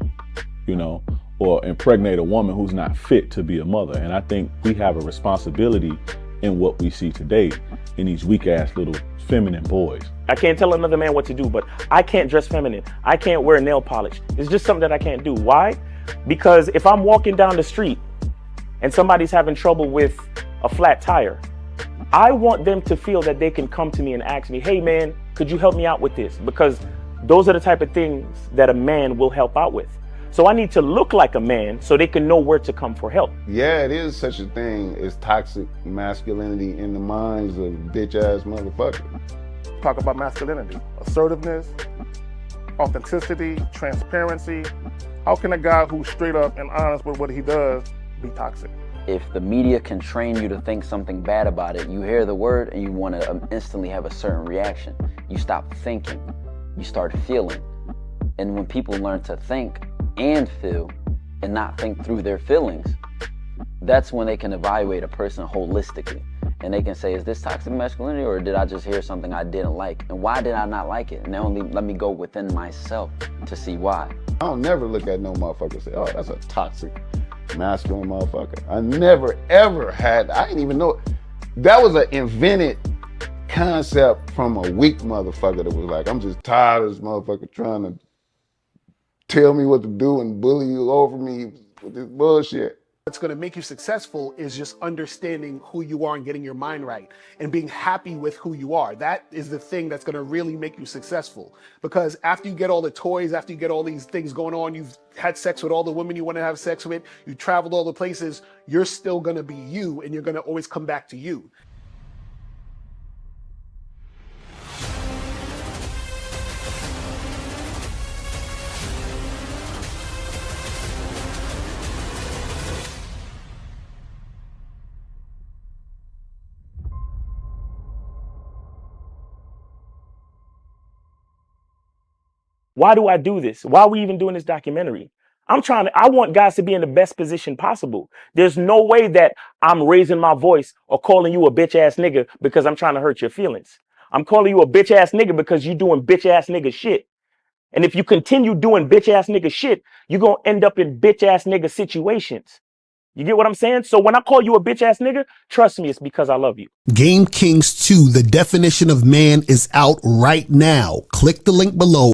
you know, or impregnate a woman who's not fit to be a mother. And I think we have a responsibility in what we see today in these weak ass little feminine boys. I can't tell another man what to do, but I can't dress feminine. I can't wear nail polish. It's just something that I can't do. Why? Because if I'm walking down the street and somebody's having trouble with a flat tire, I want them to feel that they can come to me and ask me, hey man, could you help me out with this? Because those are the type of things that a man will help out with. So I need to look like a man so they can know where to come for help. Yeah, it is such a thing as toxic masculinity in the minds of bitch ass motherfuckers. Talk about masculinity, assertiveness, authenticity, transparency. How can a guy who's straight up and honest with what he does be toxic? If the media can train you to think something bad about it, you hear the word and you want to instantly have a certain reaction. You stop thinking, you start feeling. And when people learn to think and feel and not think through their feelings, that's when they can evaluate a person holistically. And they can say, is this toxic masculinity, or did I just hear something I didn't like? And why did I not like it? And only let me go within myself to see why. I don't never look at no motherfucker and say, oh, that's a toxic masculine motherfucker. I never ever had, I didn't even know. That was an invented concept from a weak motherfucker that was like, I'm just tired of this motherfucker trying to tell me what to do and bully you over me with this bullshit. What's going to make you successful is just understanding who you are and getting your mind right and being happy with who you are. That is the thing that's going to really make you successful. Because after you get all the toys, after you get all these things going on, you've had sex with all the women you want to have sex with, you traveled all the places, you're still going to be you, and you're going to always come back to you. Why do I do this? Why are we even doing this documentary? I want guys to be in the best position possible. There's no way that I'm raising my voice or calling you a bitch ass nigga because I'm trying to hurt your feelings. I'm calling you a bitch ass nigga because you're doing bitch ass nigga shit. And if you continue doing bitch ass nigga shit, you're going to end up in bitch ass nigga situations. You get what I'm saying? So when I call you a bitch ass nigga, trust me, it's because I love you. Game Kings 2, the definition of man, is out right now. Click the link below.